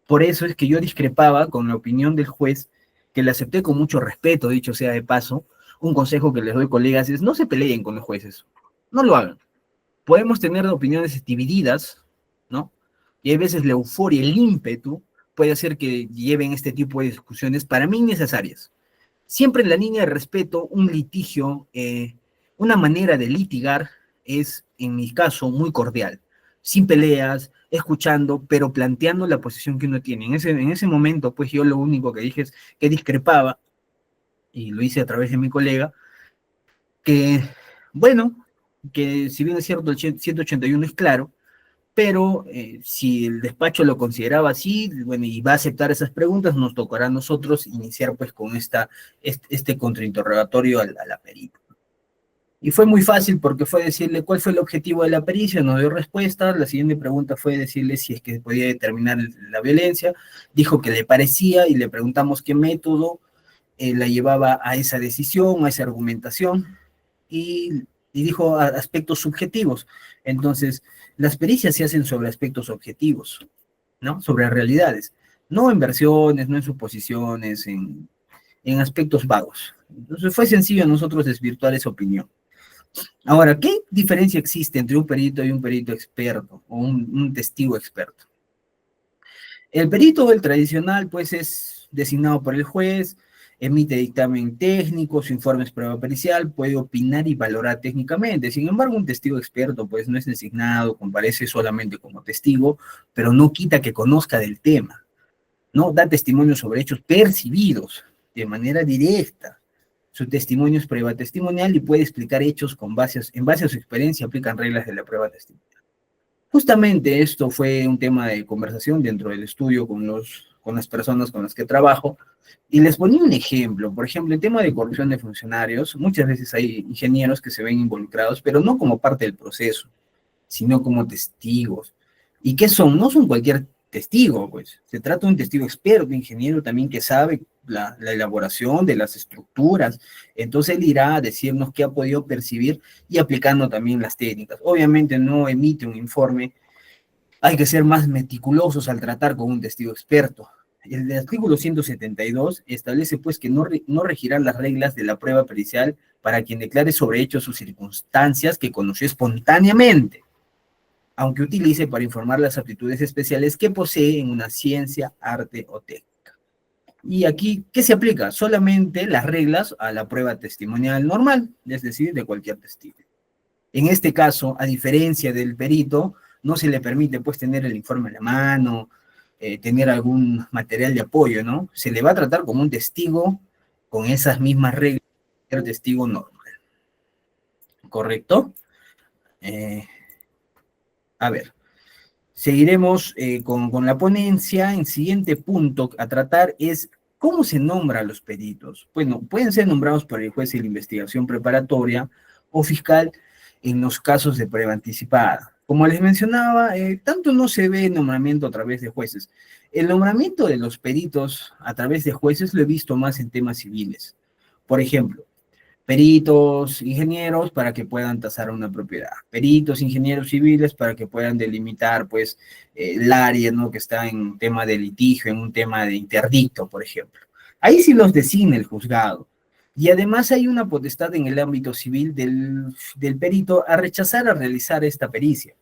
Por eso es que yo discrepaba con la opinión del juez, que le acepté con mucho respeto, dicho sea de paso. Un consejo que les doy, colegas, es no se peleen con los jueces, no lo hagan. Podemos tener opiniones divididas, ¿no? Y hay veces la euforia, el ímpetu, puede hacer que lleven este tipo de discusiones para mí innecesarias. Siempre en la línea de respeto, un litigio, una manera de litigar es, en mi caso, muy cordial. sin peleas, escuchando, pero planteando la posición que uno tiene. En ese momento, pues yo lo único que dije es que discrepaba, y lo hice a través de mi colega, que, bueno, que si bien es cierto el 181 es claro, pero si el despacho lo consideraba así, bueno, y va a aceptar esas preguntas, nos tocará a nosotros iniciar pues con este contrainterrogatorio a la perita. Y fue muy fácil porque fue decirle cuál fue el objetivo de la pericia, nos dio respuesta, la siguiente pregunta fue decirle si es que podía determinar la violencia, dijo que le parecía y le preguntamos qué método la llevaba a esa decisión, a esa argumentación, y dijo aspectos subjetivos. Entonces, las pericias se hacen sobre aspectos objetivos, ¿no? Sobre realidades, no en versiones, no en suposiciones, en aspectos vagos. Entonces fue sencillo a nosotros desvirtuar esa opinión. Ahora, ¿qué diferencia existe entre un perito y un perito experto o un testigo experto? El perito, el tradicional, pues es designado por el juez, emite dictamen técnico, su informe es prueba pericial, puede opinar y valorar técnicamente. Sin embargo, un testigo experto, pues no es designado, comparece solamente como testigo, pero no quita que conozca del tema, ¿no? Da testimonio sobre hechos percibidos de manera directa. Su testimonio es prueba testimonial y puede explicar hechos en base a su experiencia, aplican reglas de la prueba testimonial. Justamente esto fue un tema de conversación dentro del estudio con las personas con las que trabajo, y les ponía un ejemplo. Por ejemplo, el tema de corrupción de funcionarios, muchas veces hay ingenieros que se ven involucrados, pero no como parte del proceso, sino como testigos. ¿Y qué son? No son cualquier testigo, pues. Se trata de un testigo experto, ingeniero también que sabe la elaboración de las estructuras. Entonces él irá a decirnos qué ha podido percibir y aplicando también las técnicas. Obviamente no emite un informe, hay que ser más meticulosos al tratar con un testigo experto. El artículo 172 establece pues que no regirán las reglas de la prueba pericial para quien declare sobre hechos o circunstancias que conoció espontáneamente, aunque utilice para informar las aptitudes especiales que posee en una ciencia, arte o técnica. Y aquí, ¿qué se aplica? Solamente las reglas a la prueba testimonial normal, es decir, de cualquier testigo. En este caso, a diferencia del perito, no se le permite pues tener el informe en la mano, tener algún material de apoyo, ¿no? Se le va a tratar como un testigo con esas mismas reglas del testigo normal. ¿Correcto? A ver, seguiremos con la ponencia. El siguiente punto a tratar es cómo se nombra a los peritos. Bueno, pueden ser nombrados por el juez de la investigación preparatoria o fiscal en los casos de prueba anticipada. Como les mencionaba, tanto no se ve nombramiento a través de jueces. El nombramiento de los peritos a través de jueces lo he visto más en temas civiles. Por ejemplo, peritos, ingenieros para que puedan tasar una propiedad, peritos, ingenieros civiles para que puedan delimitar pues el área, ¿no? Que está en un tema de litigio, en un tema de interdicto, por ejemplo. Ahí sí los designa el juzgado. Y además hay una potestad en el ámbito civil del perito a rechazar a realizar esta pericia.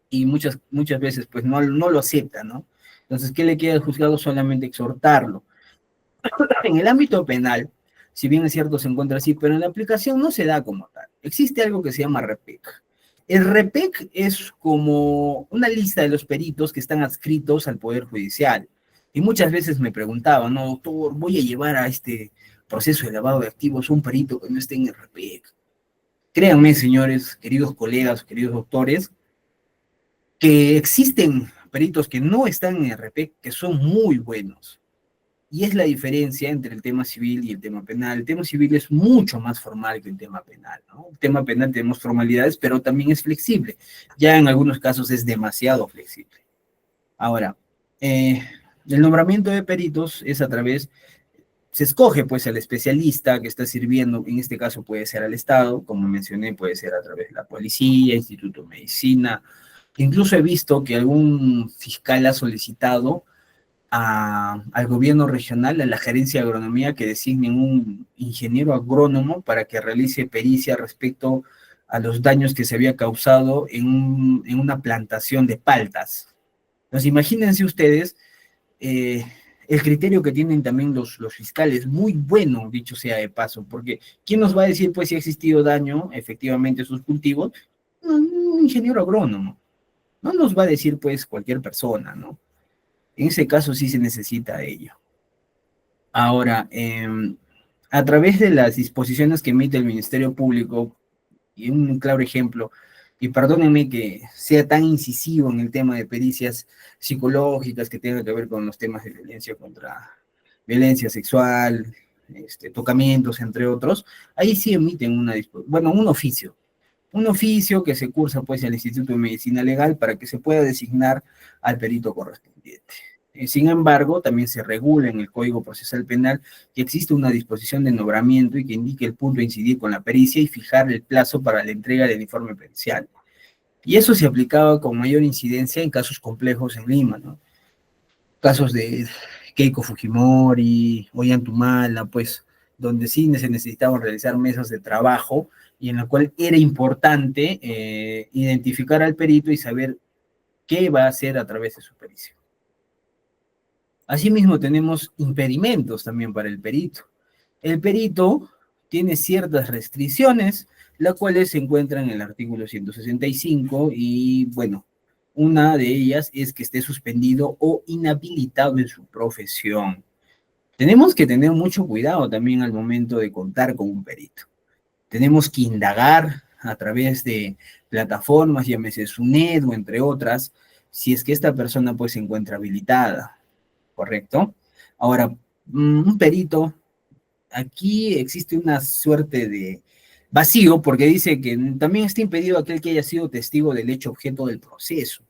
Y muchas veces pues no lo acepta, ¿no? Entonces, ¿qué le queda al juzgado? Solamente exhortarlo. En el ámbito penal, si bien es cierto se encuentra así, pero en la aplicación no se da como tal. Existe algo que se llama REPEC. El REPEC es como una lista de los peritos que están adscritos al Poder Judicial. Y muchas veces me preguntaban, no, doctor, voy a llevar a este proceso de lavado de activos un perito que no esté en el REPEC. Créanme, señores, queridos colegas, queridos doctores, que existen peritos que no están en el REPEC que son muy buenos. Y es la diferencia entre el tema civil y el tema penal. El tema civil es mucho más formal que el tema penal, ¿no? El tema penal tenemos formalidades, pero también es flexible. Ya en algunos casos es demasiado flexible. Ahora, el nombramiento de peritos es a través, se escoge pues el especialista que está sirviendo, en este caso puede ser al Estado, como mencioné, puede ser a través de la policía, Instituto de Medicina. Incluso he visto que algún fiscal ha solicitado al gobierno regional, a la gerencia de agronomía, que designen un ingeniero agrónomo para que realice pericia respecto a los daños que se había causado en una plantación de paltas. Entonces, imagínense ustedes el criterio que tienen también los fiscales, muy bueno, dicho sea de paso, porque ¿quién nos va a decir pues si ha existido daño efectivamente a sus cultivos? Un ingeniero agrónomo. No nos va a decir pues cualquier persona, ¿no? En ese caso sí se necesita ello. Ahora, a través de las disposiciones que emite el Ministerio Público, y un claro ejemplo, y perdónenme que sea tan incisivo en el tema de pericias psicológicas que tengan que ver con los temas de violencia sexual, tocamientos, entre otros, ahí sí emiten un oficio que se cursa pues en el Instituto de Medicina Legal para que se pueda designar al perito correspondiente. Sin embargo, también se regula en el Código Procesal Penal que existe una disposición de nombramiento y que indique el punto a incidir con la pericia y fijar el plazo para la entrega del informe pericial. Y eso se aplicaba con mayor incidencia en casos complejos en Lima, ¿no? Casos de Keiko Fujimori, Ollantumala, pues, donde sí se necesitaban realizar mesas de trabajo y en la cual era importante identificar al perito y saber qué va a hacer a través de su pericia. Asimismo, tenemos impedimentos también para el perito. El perito tiene ciertas restricciones, las cuales se encuentran en el artículo 165 y, bueno, una de ellas es que esté suspendido o inhabilitado en su profesión. Tenemos que tener mucho cuidado también al momento de contar con un perito. Tenemos que indagar a través de plataformas, llámese SUNED o entre otras, si es que esta persona pues se encuentra habilitada, ¿correcto? Ahora, un perito, aquí existe una suerte de vacío porque dice que también está impedido aquel que haya sido testigo del hecho objeto del proceso.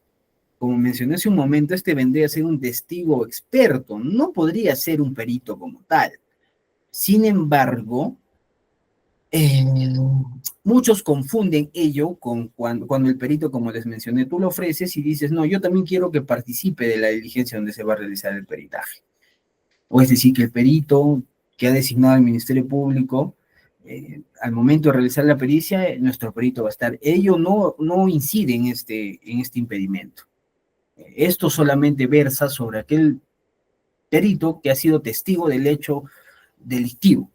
Como mencioné hace un momento, este vendría a ser un testigo experto, no podría ser un perito como tal. Sin embargo, eh, muchos confunden ello con cuando el perito, como les mencioné, tú lo ofreces y dices, no, yo también quiero que participe de la diligencia donde se va a realizar el peritaje. O es decir, que el perito que ha designado el Ministerio Público, al momento de realizar la pericia, nuestro perito va a estar. Ello no incide en este impedimento. Esto solamente versa sobre aquel perito que ha sido testigo del hecho delictivo,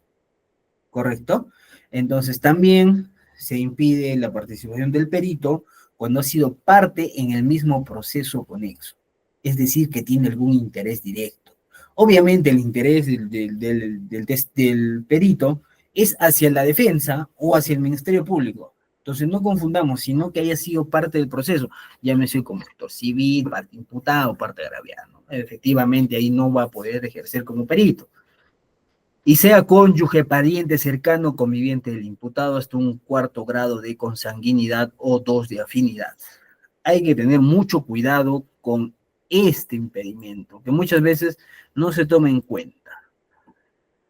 ¿correcto? Entonces también se impide la participación del perito cuando ha sido parte en el mismo proceso conexo, es decir, que tiene algún interés directo. Obviamente el interés del perito es hacia la defensa o hacia el Ministerio Público. Entonces no confundamos, sino que haya sido parte del proceso, llámese como actor civil, parte imputado, parte agraviada, ¿no? Efectivamente ahí no va a poder ejercer como perito y sea cónyuge, pariente cercano, conviviente del imputado hasta un cuarto grado de consanguinidad o dos de afinidad. Hay que tener mucho cuidado con este impedimento, que muchas veces no se toma en cuenta.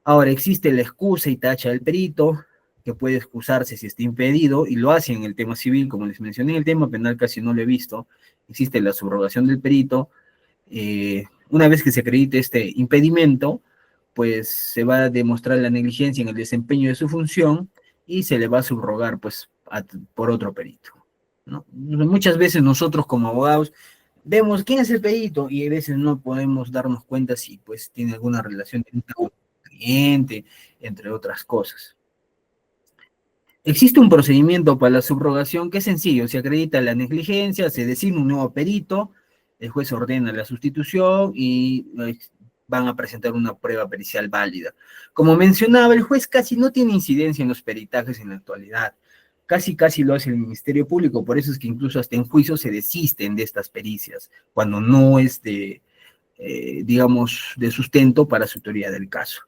Ahora, existe la excusa y tacha del perito, que puede excusarse si está impedido, y lo hace en el tema civil, como les mencioné, en el tema penal casi no lo he visto. Existe la subrogación del perito. Una vez que se acredite este impedimento, pues se va a demostrar la negligencia en el desempeño de su función y se le va a subrogar pues por otro perito, ¿no? Muchas veces nosotros como abogados vemos quién es el perito y a veces no podemos darnos cuenta si pues tiene alguna relación con el cliente, entre otras cosas. Existe un procedimiento para la subrogación que es sencillo, se acredita la negligencia, se designa un nuevo perito, el juez ordena la sustitución y van a presentar una prueba pericial válida. Como mencionaba, el juez casi no tiene incidencia en los peritajes en la actualidad. Casi lo hace el Ministerio Público, por eso es que incluso hasta en juicio se desisten de estas pericias, cuando no es digamos, de sustento para su teoría del caso.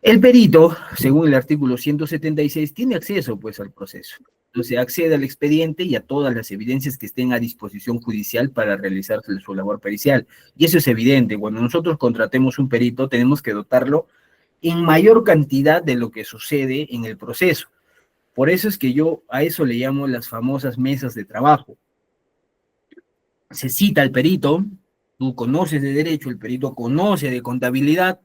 El perito, según el artículo 176, tiene acceso pues al proceso. Entonces accede al expediente y a todas las evidencias que estén a disposición judicial para realizar su labor pericial. Y eso es evidente. Cuando nosotros contratemos un perito, tenemos que dotarlo en mayor cantidad de lo que sucede en el proceso. Por eso es que yo a eso le llamo las famosas mesas de trabajo. Se cita al perito, tú conoces de derecho, el perito conoce de contabilidad,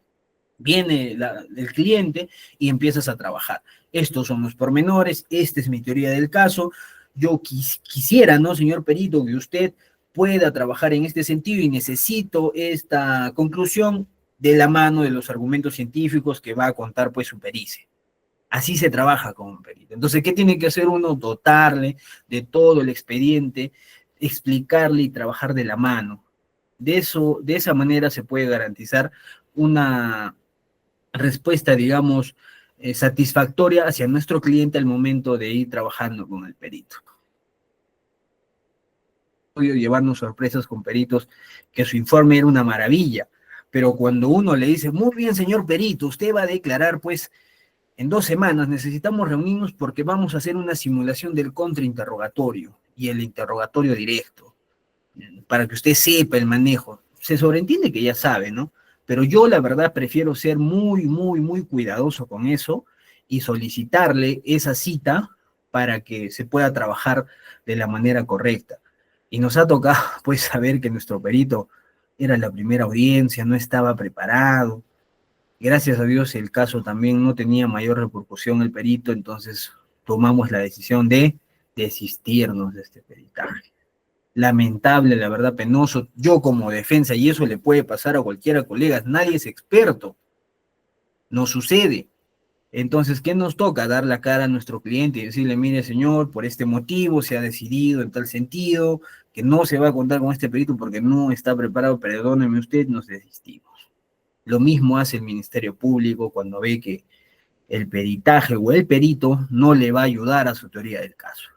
viene el cliente y empiezas a trabajar. Estos son los pormenores, esta es mi teoría del caso. Yo quisiera, ¿no, señor perito, que usted pueda trabajar en este sentido y necesito esta conclusión de la mano de los argumentos científicos que va a contar pues su pericia. Así se trabaja con un perito. Entonces, ¿qué tiene que hacer uno? Dotarle de todo el expediente explicarle y trabajar de la mano. De esa manera se puede garantizar una respuesta, digamos, satisfactoria hacia nuestro cliente al momento de ir trabajando con el perito. Podido llevarnos sorpresas con peritos que su informe era una maravilla, pero cuando uno le dice, muy bien, señor perito, usted va a declarar, pues, en 2 semanas necesitamos reunirnos porque vamos a hacer una simulación del contrainterrogatorio y el interrogatorio directo, para que usted sepa el manejo. Se sobreentiende que ya sabe, ¿no? Pero yo la verdad prefiero ser muy, muy, muy cuidadoso con eso y solicitarle esa cita para que se pueda trabajar de la manera correcta. Y nos ha tocado pues saber que nuestro perito era la primera audiencia, no estaba preparado. Gracias a Dios el caso también no tenía mayor repercusión el perito, entonces tomamos la decisión de desistirnos de este peritaje. Lamentable, la verdad, penoso. Yo como defensa, y eso le puede pasar a cualquiera, colegas, nadie es experto, no sucede. Entonces, ¿qué nos toca? Dar la cara a nuestro cliente y decirle, mire, señor, por este motivo se ha decidido en tal sentido, que no se va a contar con este perito porque no está preparado, perdóneme usted, nos desistimos. Lo mismo hace el Ministerio Público cuando ve que el peritaje o el perito no le va a ayudar a su teoría del caso.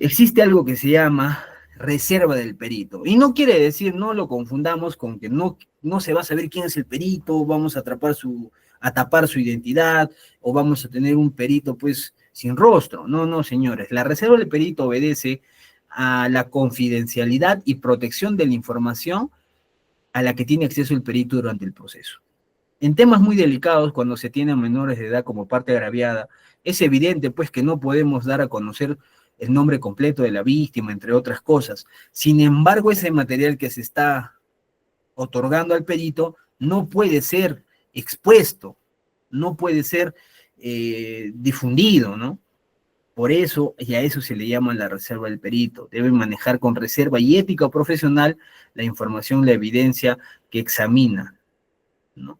Existe algo que se llama reserva del perito. Y no quiere decir, no lo confundamos con que no se va a saber quién es el perito, vamos a tapar su identidad, o vamos a tener un perito pues sin rostro. No, no, señores. La reserva del perito obedece a la confidencialidad y protección de la información a la que tiene acceso el perito durante el proceso. En temas muy delicados, cuando se tienen menores de edad como parte agraviada, es evidente pues que no podemos dar a conocer el nombre completo de la víctima, entre otras cosas. Sin embargo, ese material que se está otorgando al perito no puede ser expuesto, no puede ser difundido, ¿no? Por eso, y a eso se le llama la reserva del perito. Debe manejar con reserva y ética profesional la información, la evidencia que examina, ¿no?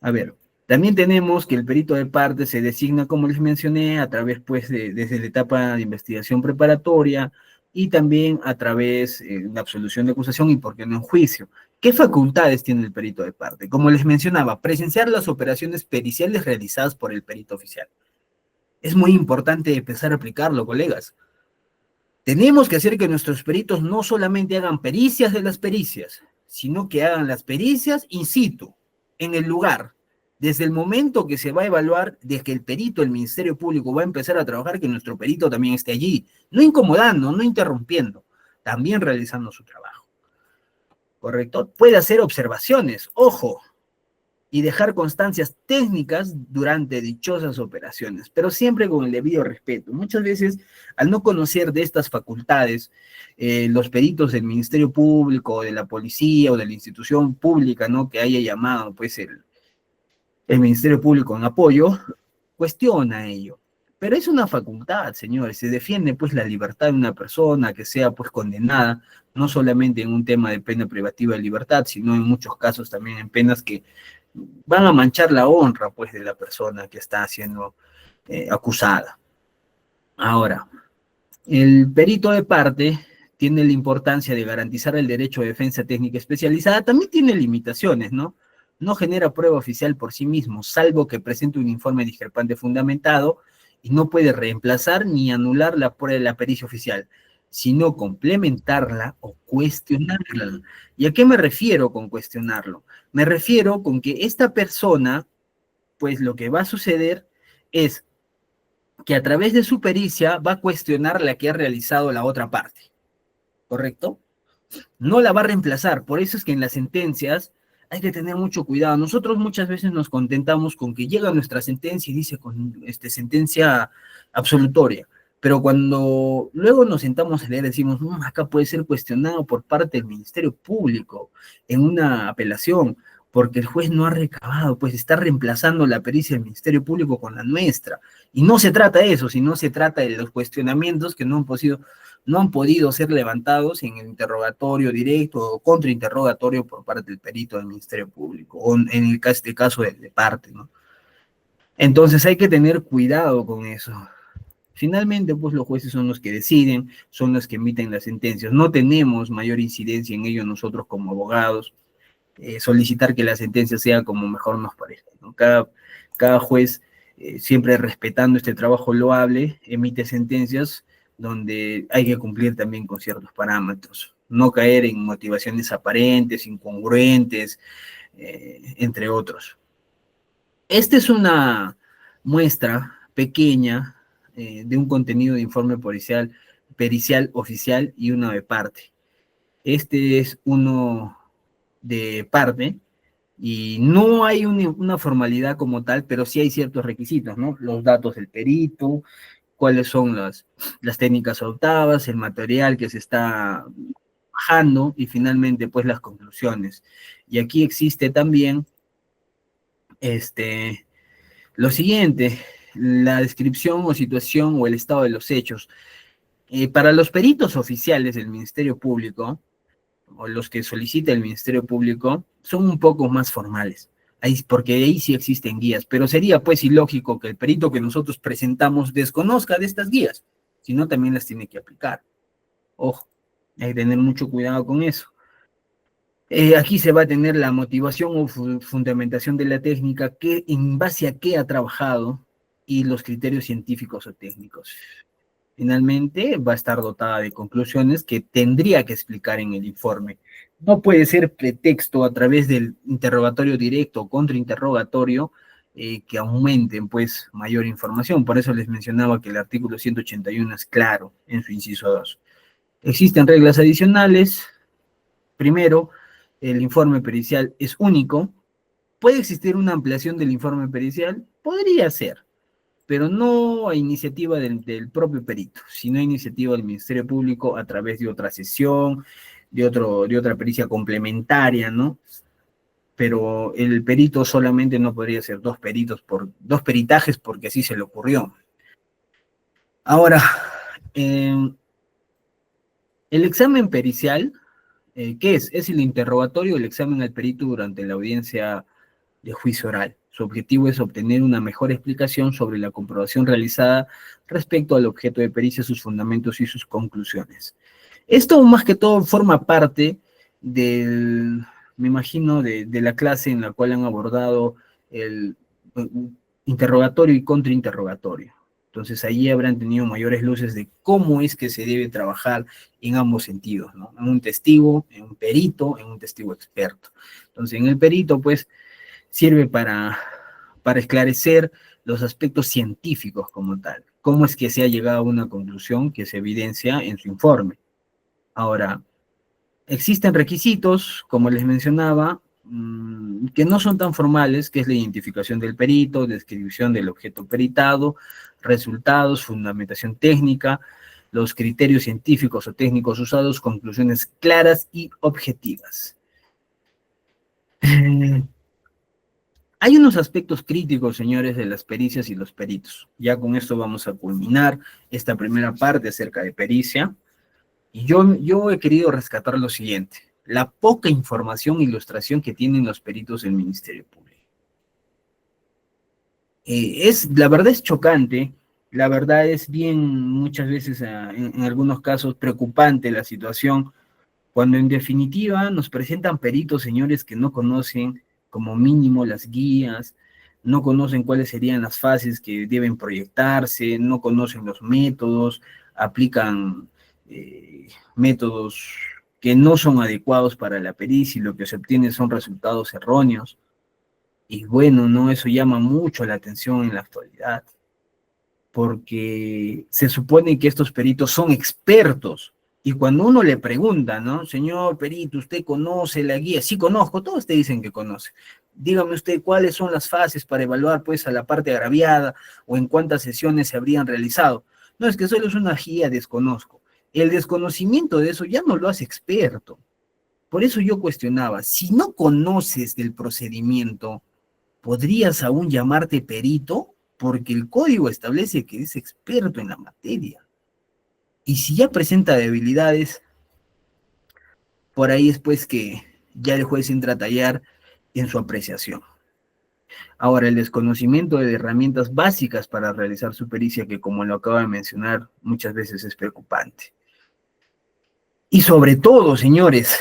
A ver, también tenemos que el perito de parte se designa, como les mencioné, a través, pues, desde la etapa de investigación preparatoria y también a través de la absolución de acusación y, por qué no, en juicio. ¿Qué facultades tiene el perito de parte? Como les mencionaba, presenciar las operaciones periciales realizadas por el perito oficial. Es muy importante empezar a aplicarlo, colegas. Tenemos que hacer que nuestros peritos no solamente hagan pericias de las pericias, sino que hagan las pericias in situ, en el lugar. Desde el momento que se va a evaluar, desde que el perito, el Ministerio Público va a empezar a trabajar, que nuestro perito también esté allí, no incomodando, no interrumpiendo, también realizando su trabajo. ¿Correcto? Puede hacer observaciones, ojo, y dejar constancias técnicas durante dichosas operaciones, pero siempre con el debido respeto. Muchas veces, al no conocer de estas facultades, los peritos del Ministerio Público, de la policía o de la institución pública, ¿no?, que haya llamado pues el Ministerio Público en apoyo, cuestiona ello. Pero es una facultad, señores, se defiende pues la libertad de una persona que sea pues condenada, no solamente en un tema de pena privativa de libertad, sino en muchos casos también en penas que van a manchar la honra pues de la persona que está siendo acusada. Ahora, el perito de parte tiene la importancia de garantizar el derecho de defensa técnica especializada, también tiene limitaciones, ¿no? No genera prueba oficial por sí mismo, salvo que presente un informe discrepante fundamentado, y no puede reemplazar ni anular la prueba de la pericia oficial, sino complementarla o cuestionarla. ¿Y a qué me refiero con cuestionarlo? Me refiero con que esta persona, pues lo que va a suceder es que a través de su pericia va a cuestionar la que ha realizado la otra parte, ¿correcto? No la va a reemplazar, por eso es que en las sentencias hay que tener mucho cuidado. Nosotros muchas veces nos contentamos con que llega nuestra sentencia y dice con sentencia absolutoria, pero cuando luego nos sentamos a leer decimos, acá puede ser cuestionado por parte del Ministerio Público en una apelación, porque el juez no ha recabado, pues está reemplazando la pericia del Ministerio Público con la nuestra. Y no se trata de eso, sino se trata de los cuestionamientos que no han podido ser levantados en el interrogatorio directo o contrainterrogatorio por parte del perito del Ministerio Público, o en este caso de parte, ¿no? Entonces hay que tener cuidado con eso. Finalmente, pues los jueces son los que deciden, son los que emiten las sentencias. No tenemos mayor incidencia en ello nosotros como abogados. Solicitar que la sentencia sea como mejor nos parezca, ¿no? Cada juez, siempre respetando este trabajo loable, emite sentencias donde hay que cumplir también con ciertos parámetros, no caer en motivaciones aparentes, incongruentes, entre otros. Esta es una muestra pequeña de un contenido de informe pericial oficial y uno de parte. Este es uno de parte y no hay una formalidad como tal, pero sí hay ciertos requisitos, ¿no? Los datos del perito, cuáles son las técnicas adoptadas, el material que se está bajando y finalmente pues las conclusiones. Y aquí existe también lo siguiente, la descripción o situación o el estado de los hechos. Para los peritos oficiales del Ministerio Público, o los que solicita el Ministerio Público, son un poco más formales, porque ahí sí existen guías, pero sería pues ilógico que el perito que nosotros presentamos desconozca de estas guías, sino también las tiene que aplicar. Ojo, hay que tener mucho cuidado con eso. Aquí se va a tener la motivación o fundamentación de la técnica, en base a qué ha trabajado y los criterios científicos o técnicos. Finalmente, va a estar dotada de conclusiones que tendría que explicar en el informe. No puede ser pretexto a través del interrogatorio directo o contrainterrogatorio que aumenten pues mayor información. Por eso les mencionaba que el artículo 181 es claro en su inciso 2. Existen reglas adicionales. Primero, el informe pericial es único. ¿Puede existir una ampliación del informe pericial? Podría ser, pero no a iniciativa del propio perito, sino a iniciativa del Ministerio Público a través de otra sesión, de otra pericia complementaria, ¿no? Pero el perito solamente no podría ser dos peritajes porque así se le ocurrió. Ahora, el examen pericial, ¿qué es? Es el interrogatorio, el examen al perito durante la audiencia de juicio oral. Su objetivo es obtener una mejor explicación sobre la comprobación realizada respecto al objeto de pericia, sus fundamentos y sus conclusiones. Esto más que todo forma parte me imagino, de la clase en la cual han abordado el interrogatorio y contrainterrogatorio. Entonces allí habrán tenido mayores luces de cómo es que se debe trabajar en ambos sentidos, ¿no? En un testigo, en un perito, en un testigo experto. Entonces en el perito, pues, sirve para esclarecer los aspectos científicos como tal. Cómo es que se ha llegado a una conclusión que se evidencia en su informe. Ahora, existen requisitos, como les mencionaba, que no son tan formales, que es la identificación del perito, descripción del objeto peritado, resultados, fundamentación técnica, los criterios científicos o técnicos usados, conclusiones claras y objetivas. Hay unos aspectos críticos, señores, de las pericias y los peritos. Ya con esto vamos a culminar esta primera parte acerca de pericia. Y yo he querido rescatar lo siguiente: la poca información e ilustración que tienen los peritos del Ministerio Público. La verdad es chocante, la verdad es bien, muchas veces, en algunos casos, preocupante la situación, cuando en definitiva nos presentan peritos, señores, que no conocen como mínimo las guías, no conocen cuáles serían las fases que deben proyectarse, no conocen los métodos, aplican métodos que no son adecuados para la pericia y lo que se obtiene son resultados erróneos. Y bueno, no, eso llama mucho la atención en la actualidad, porque se supone que estos peritos son expertos. Y cuando uno le pregunta, ¿no? Señor perito, ¿usted conoce la guía? Sí, conozco, todos te dicen que conoce. Dígame usted cuáles son las fases para evaluar pues a la parte agraviada o en cuántas sesiones se habrían realizado. No, es que solo es una guía, desconozco. El desconocimiento de eso ya no lo hace experto. Por eso yo cuestionaba, si no conoces del procedimiento, ¿podrías aún llamarte perito? Porque el código establece que es experto en la materia. Y si ya presenta debilidades, por ahí es pues que ya el juez entra a tallar en su apreciación. Ahora, el desconocimiento de herramientas básicas para realizar su pericia, que como lo acabo de mencionar, muchas veces es preocupante. Y sobre todo, señores,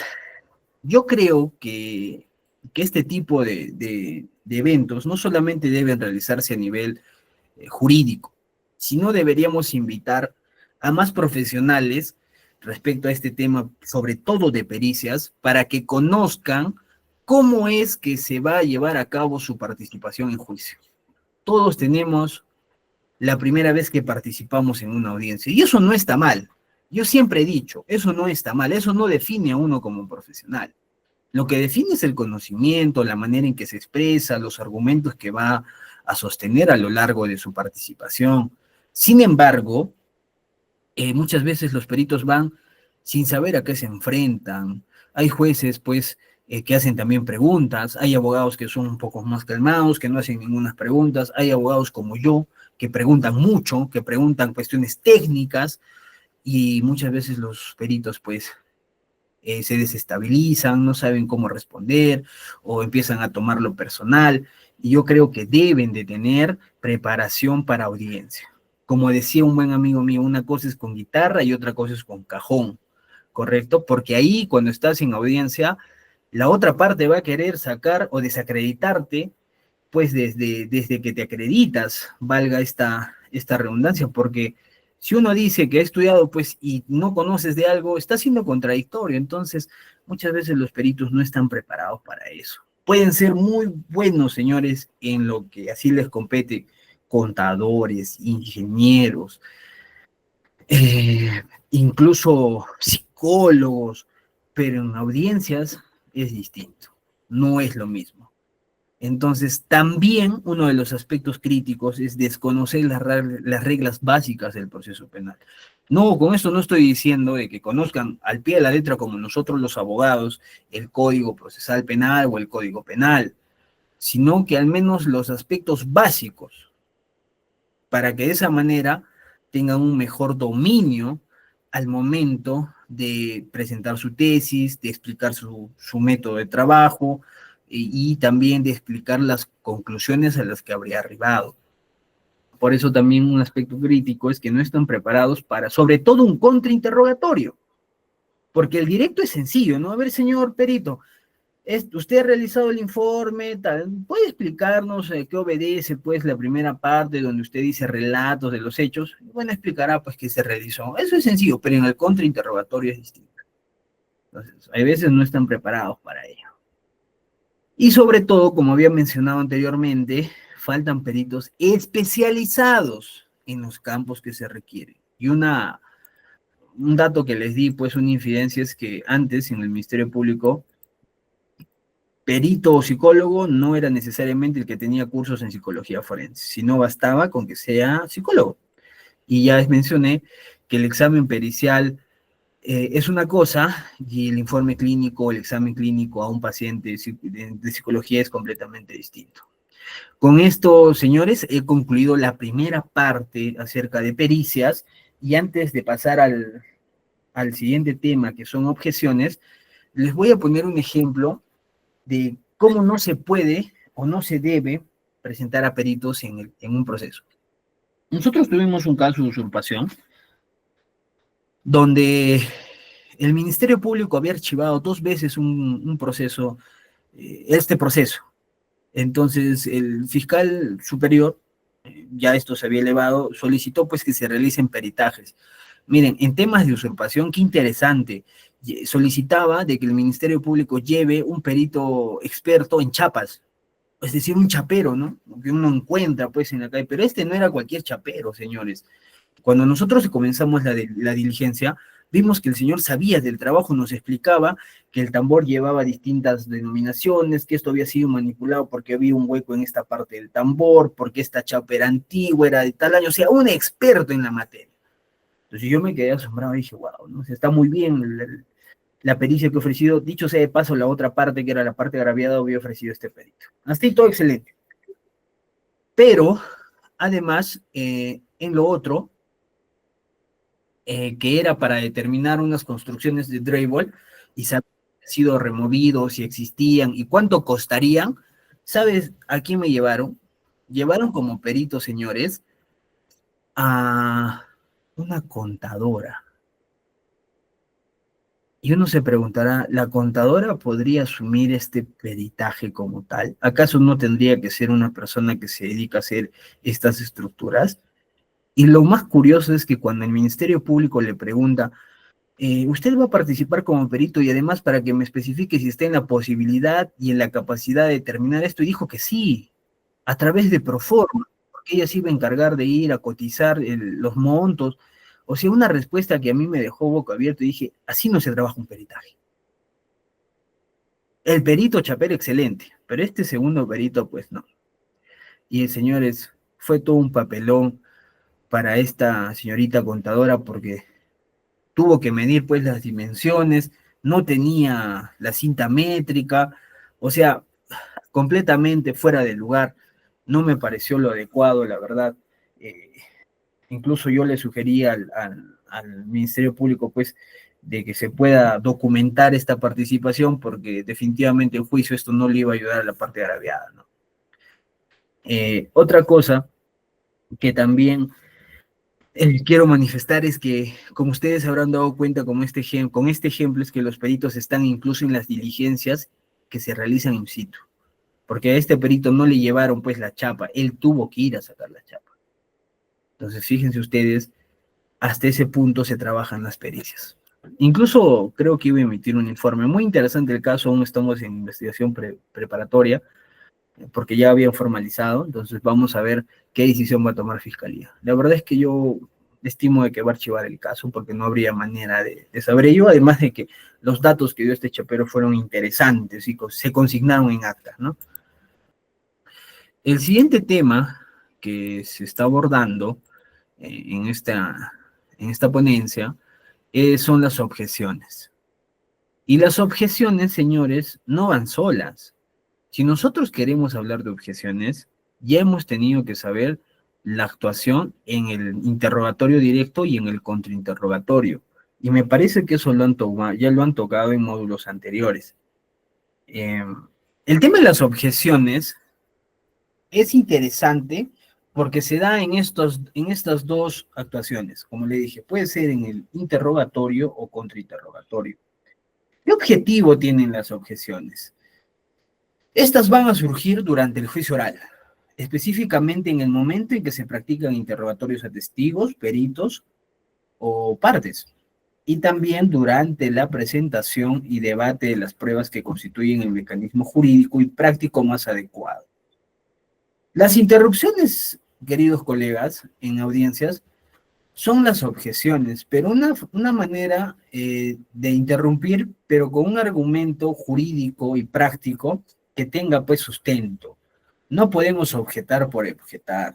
yo creo que este tipo de eventos no solamente deben realizarse a nivel jurídico, sino deberíamos invitar a más profesionales respecto a este tema, sobre todo de pericias, para que conozcan cómo es que se va a llevar a cabo su participación en juicio. Todos tenemos la primera vez que participamos en una audiencia, y eso no está mal. Yo siempre he dicho, eso no está mal, eso no define a uno como profesional. Lo que define es el conocimiento, la manera en que se expresa, los argumentos que va a sostener a lo largo de su participación. Sin embargo, muchas veces los peritos van sin saber a qué se enfrentan. Hay jueces, pues, que hacen también preguntas. Hay abogados que son un poco más calmados, que no hacen ninguna preguntas. Hay abogados como yo, que preguntan mucho, que preguntan cuestiones técnicas, y muchas veces los peritos, pues, se desestabilizan, no saben cómo responder o empiezan a tomarlo personal. Y yo creo que deben de tener preparación para audiencia. Como decía un buen amigo mío, una cosa es con guitarra y otra cosa es con cajón, ¿correcto? Porque ahí cuando estás en audiencia, la otra parte va a querer sacar o desacreditarte, pues desde que te acreditas, valga esta redundancia, porque si uno dice que ha estudiado, pues, y no conoces de algo, está siendo contradictorio. Entonces, muchas veces los peritos no están preparados para eso. Pueden ser muy buenos, señores, en lo que así les compete, contadores, ingenieros, incluso psicólogos, pero en audiencias es distinto, no es lo mismo. Entonces, también uno de los aspectos críticos es desconocer las reglas básicas del proceso penal. No, con esto no estoy diciendo de que conozcan al pie de la letra, como nosotros los abogados, el Código Procesal Penal o el Código Penal, sino que al menos los aspectos básicos, para que de esa manera tengan un mejor dominio al momento de presentar su tesis, de explicar su método de trabajo, y también de explicar las conclusiones a las que habría arribado. Por eso también un aspecto crítico es que no están preparados para, sobre todo, un contrainterrogatorio, porque el directo es sencillo, ¿no? A ver, señor perito, usted ha realizado el informe, tal, ¿puede explicarnos qué obedece, pues, la primera parte donde usted dice relatos de los hechos? Bueno, explicará, pues, que se realizó. Eso es sencillo, pero en el contrainterrogatorio es distinto. Entonces, hay veces no están preparados para ello. Y sobre todo, como había mencionado anteriormente, faltan peritos especializados en los campos que se requieren. Y un dato que les di, pues, una infidencia, es que antes en el Ministerio Público, perito o psicólogo no era necesariamente el que tenía cursos en psicología forense, sino bastaba con que sea psicólogo. Y ya les mencioné que el examen pericial es una cosa, y el informe clínico, el examen clínico a un paciente de psicología es completamente distinto. Con esto, señores, he concluido la primera parte acerca de pericias, y antes de pasar al siguiente tema, que son objeciones, les voy a poner un ejemplo de cómo no se puede o no se debe presentar a peritos en un proceso. Nosotros tuvimos un caso de usurpación donde el Ministerio Público había archivado 2 veces un proceso, este proceso. Entonces, el fiscal superior, ya esto se había elevado, solicitó, pues, que se realicen peritajes. Miren, en temas de usurpación, qué interesante. Solicitaba de que el Ministerio Público lleve un perito experto en chapas, es decir, un chapero, ¿no? Que uno encuentra, pues, en la calle. Pero este no era cualquier chapero, señores. Cuando nosotros comenzamos la diligencia, vimos que el señor sabía del trabajo, nos explicaba que el tambor llevaba distintas denominaciones, que esto había sido manipulado porque había un hueco en esta parte del tambor, porque esta chapa era antigua, era de tal año, o sea, un experto en la materia. Entonces yo me quedé asombrado y dije, wow, ¿no? O sea, está muy bien la pericia que he ofrecido. Dicho sea de paso, la otra parte, que era la parte agraviada, había ofrecido este perito. Hasta ahí todo excelente. Pero, además, en lo otro, que era para determinar unas construcciones de drywall y si habían sido removidos, si existían y cuánto costarían, ¿Sabes a quién me llevaron? Llevaron como perito, señores, a una contadora. Y uno se preguntará, ¿la contadora podría asumir este peritaje como tal? ¿Acaso no tendría que ser una persona que se dedica a hacer estas estructuras? Y lo más curioso es que cuando el Ministerio Público le pregunta, usted va a participar como perito y además para que me especifique si está en la posibilidad y en la capacidad de determinar esto, y dijo que sí, a través de Proforma, porque ella se iba a encargar de ir a cotizar los montos. O sea, una respuesta que a mí me dejó boca abierta y dije, así no se trabaja un peritaje. El perito Chapel excelente, pero este segundo perito pues no. Y señores, fue todo un papelón para esta señorita contadora porque tuvo que medir pues las dimensiones, no tenía la cinta métrica, o sea, completamente fuera de lugar, no me pareció lo adecuado, la verdad. Eh, Incluso yo le sugerí al Ministerio Público pues de que se pueda documentar esta participación porque definitivamente el juicio esto no le iba a ayudar a la parte agraviada, ¿no? Otra cosa que también quiero manifestar es que, como ustedes habrán dado cuenta con este ejemplo, es que los peritos están incluso en las diligencias que se realizan in situ, porque a este perito no le llevaron pues la chapa, él tuvo que ir a sacar la chapa. Entonces, fíjense ustedes, hasta ese punto se trabajan las pericias. Incluso creo que iba a emitir un informe muy interesante el caso, aún estamos en investigación preparatoria, porque ya habían formalizado, entonces vamos a ver qué decisión va a tomar Fiscalía. La verdad es que yo estimo de que va a archivar el caso porque no habría manera de saber ello, además de que los datos que dio este chapero fueron interesantes y se consignaron en acta, ¿no? El siguiente tema que se está abordando en esta ponencia son las objeciones. Y las objeciones, señores, no van solas. Si nosotros queremos hablar de objeciones, ya hemos tenido que saber la actuación en el interrogatorio directo y en el contrainterrogatorio. Y me parece que eso ya lo han tocado en módulos anteriores. Eh, el tema de las objeciones es interesante porque se da en estas dos actuaciones. Como le dije, puede ser en el interrogatorio o contrainterrogatorio. ¿Qué objetivo tienen las objeciones? Estas van a surgir durante el juicio oral, específicamente en el momento en que se practican interrogatorios a testigos, peritos o partes, y también durante la presentación y debate de las pruebas que constituyen el mecanismo jurídico y práctico más adecuado. Las interrupciones, queridos colegas, en audiencias, son las objeciones, pero una manera de interrumpir, pero con un argumento jurídico y práctico que tenga pues sustento. No podemos objetar por objetar.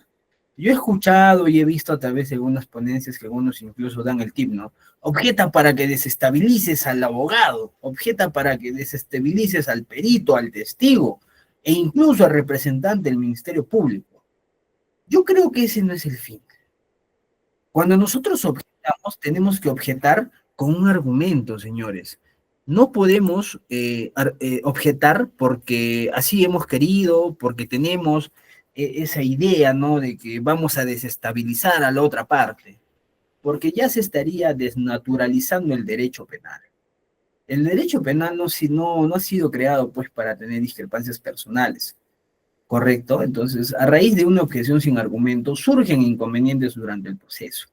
Yo he escuchado y he visto a través de algunas ponencias que algunos incluso dan el tip, ¿no? Objeta para que desestabilices al abogado, objeta para que desestabilices al perito, al testigo e incluso al representante del Ministerio Público. Yo creo que ese no es el fin. Cuando nosotros objetamos, tenemos que objetar con un argumento, señores. No podemos objetar porque así hemos querido, porque tenemos esa idea, ¿no? De que vamos a desestabilizar a la otra parte, porque ya se estaría desnaturalizando el derecho penal. El derecho penal no ha sido creado pues para tener discrepancias personales, ¿correcto? Entonces, a raíz de una objeción sin argumento, surgen inconvenientes durante el proceso.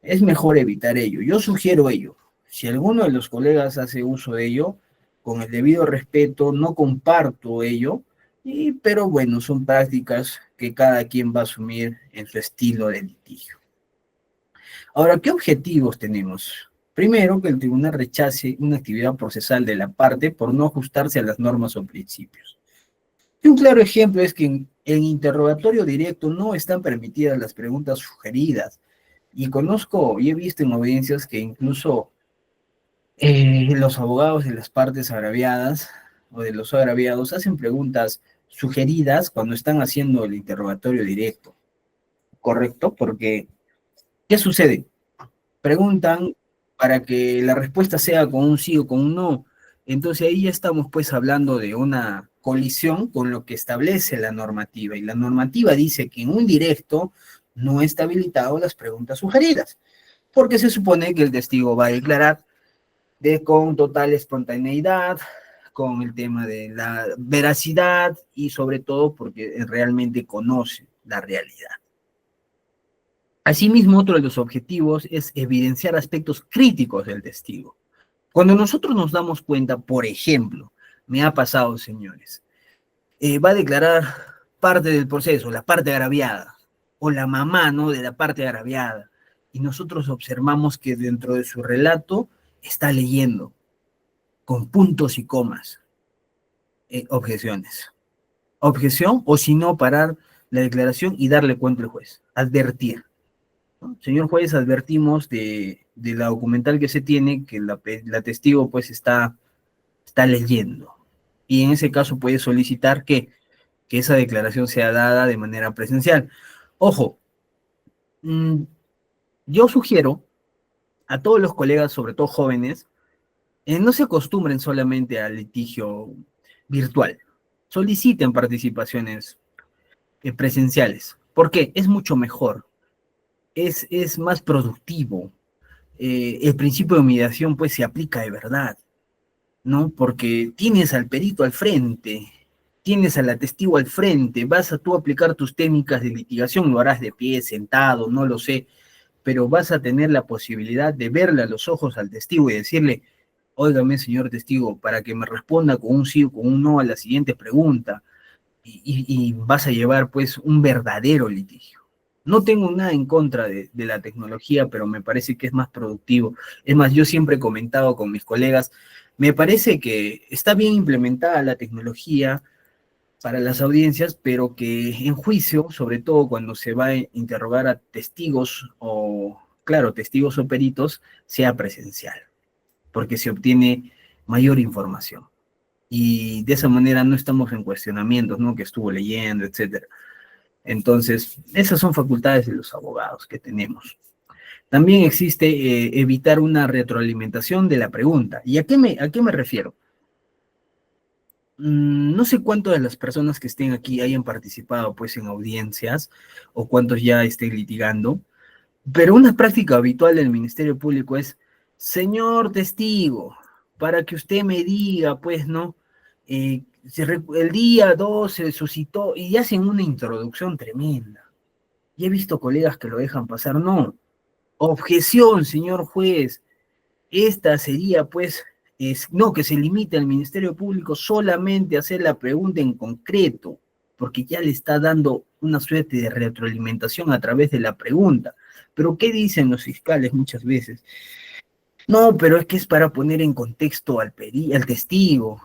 Es mejor evitar ello. Yo sugiero ello. Si alguno de los colegas hace uso de ello, con el debido respeto, no comparto ello, pero bueno, son prácticas que cada quien va a asumir en su estilo de litigio. Ahora, ¿qué objetivos tenemos? Primero, que el tribunal rechace una actividad procesal de la parte por no ajustarse a las normas o principios. Y un claro ejemplo es que en interrogatorio directo no están permitidas las preguntas sugeridas. Y conozco y he visto en audiencias que incluso los abogados de las partes agraviadas o de los agraviados hacen preguntas sugeridas cuando están haciendo el interrogatorio directo, ¿correcto? Porque, ¿qué sucede? Preguntan para que la respuesta sea con un sí o con un no. Entonces ahí ya estamos pues hablando de colisión con lo que establece la normativa. Y la normativa dice que en un directo no está habilitado las preguntas sugeridas, porque se supone que el testigo va a declarar con total espontaneidad, con el tema de la veracidad y sobre todo porque realmente conoce la realidad. Asimismo, otro de los objetivos es evidenciar aspectos críticos del testigo. Cuando nosotros nos damos cuenta, por ejemplo, me ha pasado, señores, va a declarar parte del proceso, la parte agraviada, o la mamá, ¿no?, de la parte agraviada, y nosotros observamos que dentro de su relato está leyendo con puntos y comas, objeciones. Objeción, o si no, parar la declaración y darle cuenta al juez, advertir. ¿No? Señor juez, advertimos de la documental que se tiene, que la testigo pues está leyendo. Y en ese caso puede solicitar que esa declaración sea dada de manera presencial. Ojo, yo sugiero a todos los colegas, sobre todo jóvenes, no se acostumbren solamente al litigio virtual. Soliciten participaciones presenciales. ¿Por qué? Es mucho mejor. Es más productivo. El principio de mediación pues se aplica de verdad, ¿no? Porque tienes al perito al frente, tienes al testigo al frente, vas a tú aplicar tus técnicas de litigación, lo harás de pie, sentado, no lo sé, pero vas a tener la posibilidad de verle a los ojos al testigo y decirle, óigame, señor testigo, para que me responda con un sí o con un no a la siguiente pregunta, y vas a llevar pues un verdadero litigio. No tengo nada en contra de la tecnología, pero me parece que es más productivo. Es más, yo siempre he comentado con mis colegas, me parece que está bien implementada la tecnología para las audiencias, pero que en juicio, sobre todo cuando se va a interrogar a testigos o, claro, testigos o peritos, sea presencial, porque se obtiene mayor información. Y de esa manera no estamos en cuestionamientos, ¿no?, que estuvo leyendo, etcétera. Entonces, esas son facultades de los abogados que tenemos. También existe evitar una retroalimentación de la pregunta. ¿Y a qué me refiero? No sé cuántas de las personas que estén aquí hayan participado pues en audiencias o cuántos ya estén litigando, pero una práctica habitual del Ministerio Público es, señor testigo, para que usted me diga, pues, ¿no? El día 2 se suscitó y hacen una introducción tremenda. Y he visto colegas que lo dejan pasar, no. Objeción, señor juez. Esta sería, pues, no, que se limite al Ministerio Público solamente a hacer la pregunta en concreto, porque ya le está dando una suerte de retroalimentación a través de la pregunta. Pero ¿qué dicen los fiscales muchas veces? No, pero es que es para poner en contexto al testigo.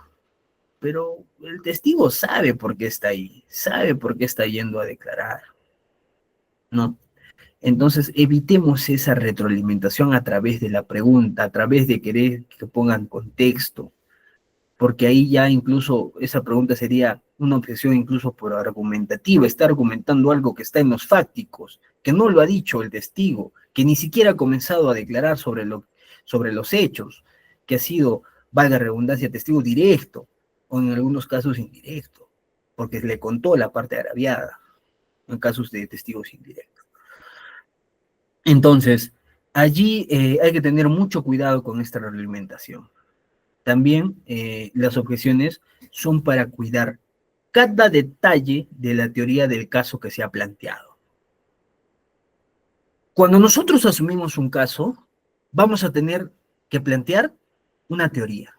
Pero el testigo sabe por qué está ahí, sabe por qué está yendo a declarar, ¿no? Entonces, evitemos esa retroalimentación a través de la pregunta, a través de querer que pongan contexto, porque ahí ya incluso esa pregunta sería una objeción incluso por argumentativa, está argumentando algo que está en los fácticos, que no lo ha dicho el testigo, que ni siquiera ha comenzado a declarar sobre los hechos, que ha sido, valga redundancia, testigo directo, o en algunos casos indirecto, porque le contó la parte agraviada, en casos de testigos indirectos. Entonces, allí hay que tener mucho cuidado con esta realimentación. También las objeciones son para cuidar cada detalle de la teoría del caso que se ha planteado. Cuando nosotros asumimos un caso, vamos a tener que plantear una teoría.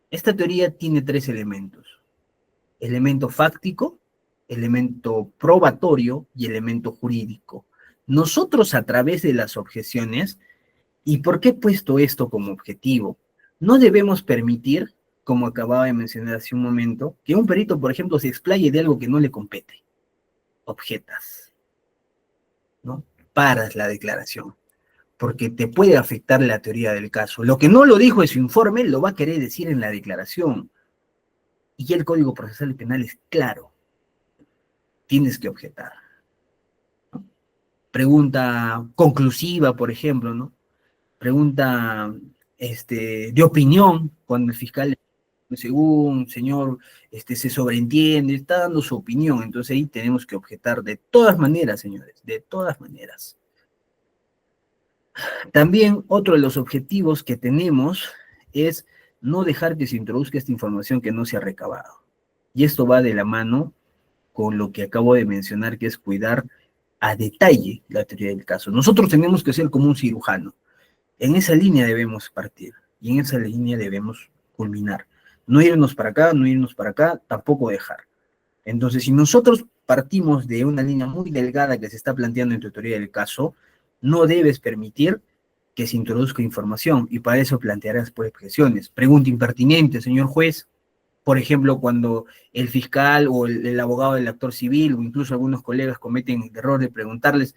Esta teoría tiene tres elementos: elemento fáctico, elemento probatorio y elemento jurídico. Nosotros, a través de las objeciones, ¿y por qué he puesto esto como objetivo? No debemos permitir, como acababa de mencionar hace un momento, que un perito, por ejemplo, se explaye de algo que no le compete. Objetas, ¿no? Paras la declaración, porque te puede afectar la teoría del caso. Lo que no lo dijo en su informe, lo va a querer decir en la declaración. Y el Código Procesal Penal es claro. Tienes que objetar, ¿no? Pregunta conclusiva, por ejemplo, ¿no? Pregunta de opinión, cuando el fiscal según, señor, se sobreentiende, está dando su opinión, entonces ahí tenemos que objetar de todas maneras, señores, de todas maneras. También otro de los objetivos que tenemos es no dejar que se introduzca esta información que no se ha recabado. Y esto va de la mano con lo que acabo de mencionar, que es cuidar a detalle la teoría del caso. Nosotros tenemos que ser como un cirujano. En esa línea debemos partir y en esa línea debemos culminar. No irnos para acá, no irnos para acá, tampoco dejar. Entonces, si nosotros partimos de una línea muy delgada que se está planteando en tu teoría del caso, no debes permitir que se introduzca información y para eso plantearás pues, objeciones. Pregunta impertinente, señor juez. Por ejemplo, cuando el fiscal o el abogado del actor civil o incluso algunos colegas cometen el error de preguntarles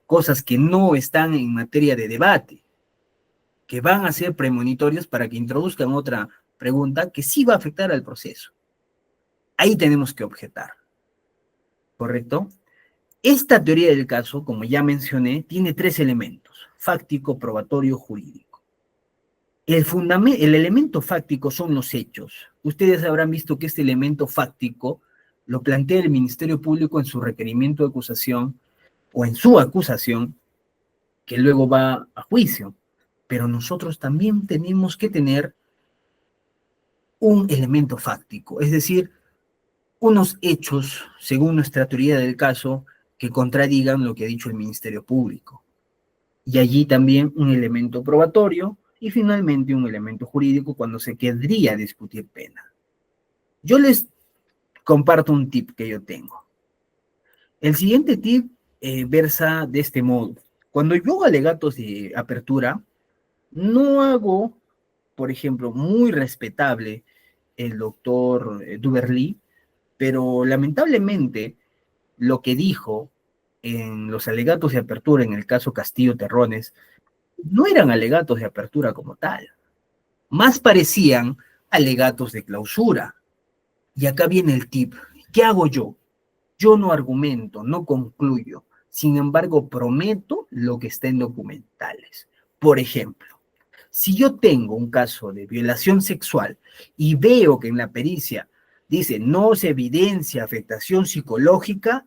cosas que no están en materia de debate, que van a ser premonitorios para que introduzcan otra pregunta que sí va a afectar al proceso. Ahí tenemos que objetar, ¿correcto? Esta teoría del caso, como ya mencioné, tiene tres elementos: fáctico, probatorio, jurídico. El elemento fáctico son los hechos. Ustedes habrán visto que este elemento fáctico lo plantea el Ministerio Público en su requerimiento de acusación o en su acusación, que luego va a juicio. Pero nosotros también tenemos que tener un elemento fáctico, es decir, unos hechos, según nuestra teoría del caso, que contradigan lo que ha dicho el Ministerio Público. Y allí también un elemento probatorio y finalmente un elemento jurídico cuando se querría discutir pena. Yo les comparto un tip que yo tengo. El siguiente tip versa de este modo. Cuando yo hago alegatos de apertura, no hago, por ejemplo, muy respetable el doctor Duberly, pero lamentablemente lo que dijo en los alegatos de apertura en el caso Castillo Terrones no eran alegatos de apertura como tal, más parecían alegatos de clausura. Y acá viene el tip. ¿Qué hago yo? Yo no argumento, no concluyo, sin embargo prometo lo que está en documentales. Por ejemplo, si yo tengo un caso de violación sexual y veo que en la pericia dice no se evidencia afectación psicológica,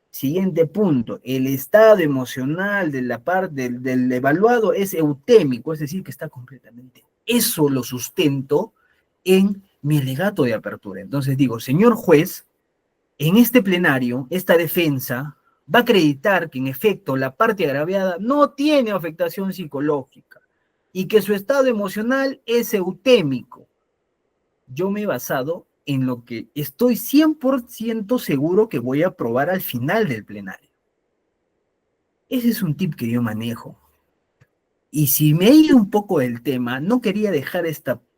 siguiente punto, el estado emocional de la parte del evaluado es eutémico, es decir, que está completamente. Eso lo sustento en mi alegato de apertura. Entonces digo, señor juez, en este plenario, esta defensa va a acreditar que en efecto la parte agraviada no tiene afectación psicológica y que su estado emocional es eutémico. Yo me he basado en lo que estoy 100% seguro que voy a probar al final del plenario. Ese es un tip que yo manejo. Y si me he ido un poco del tema, no quería dejar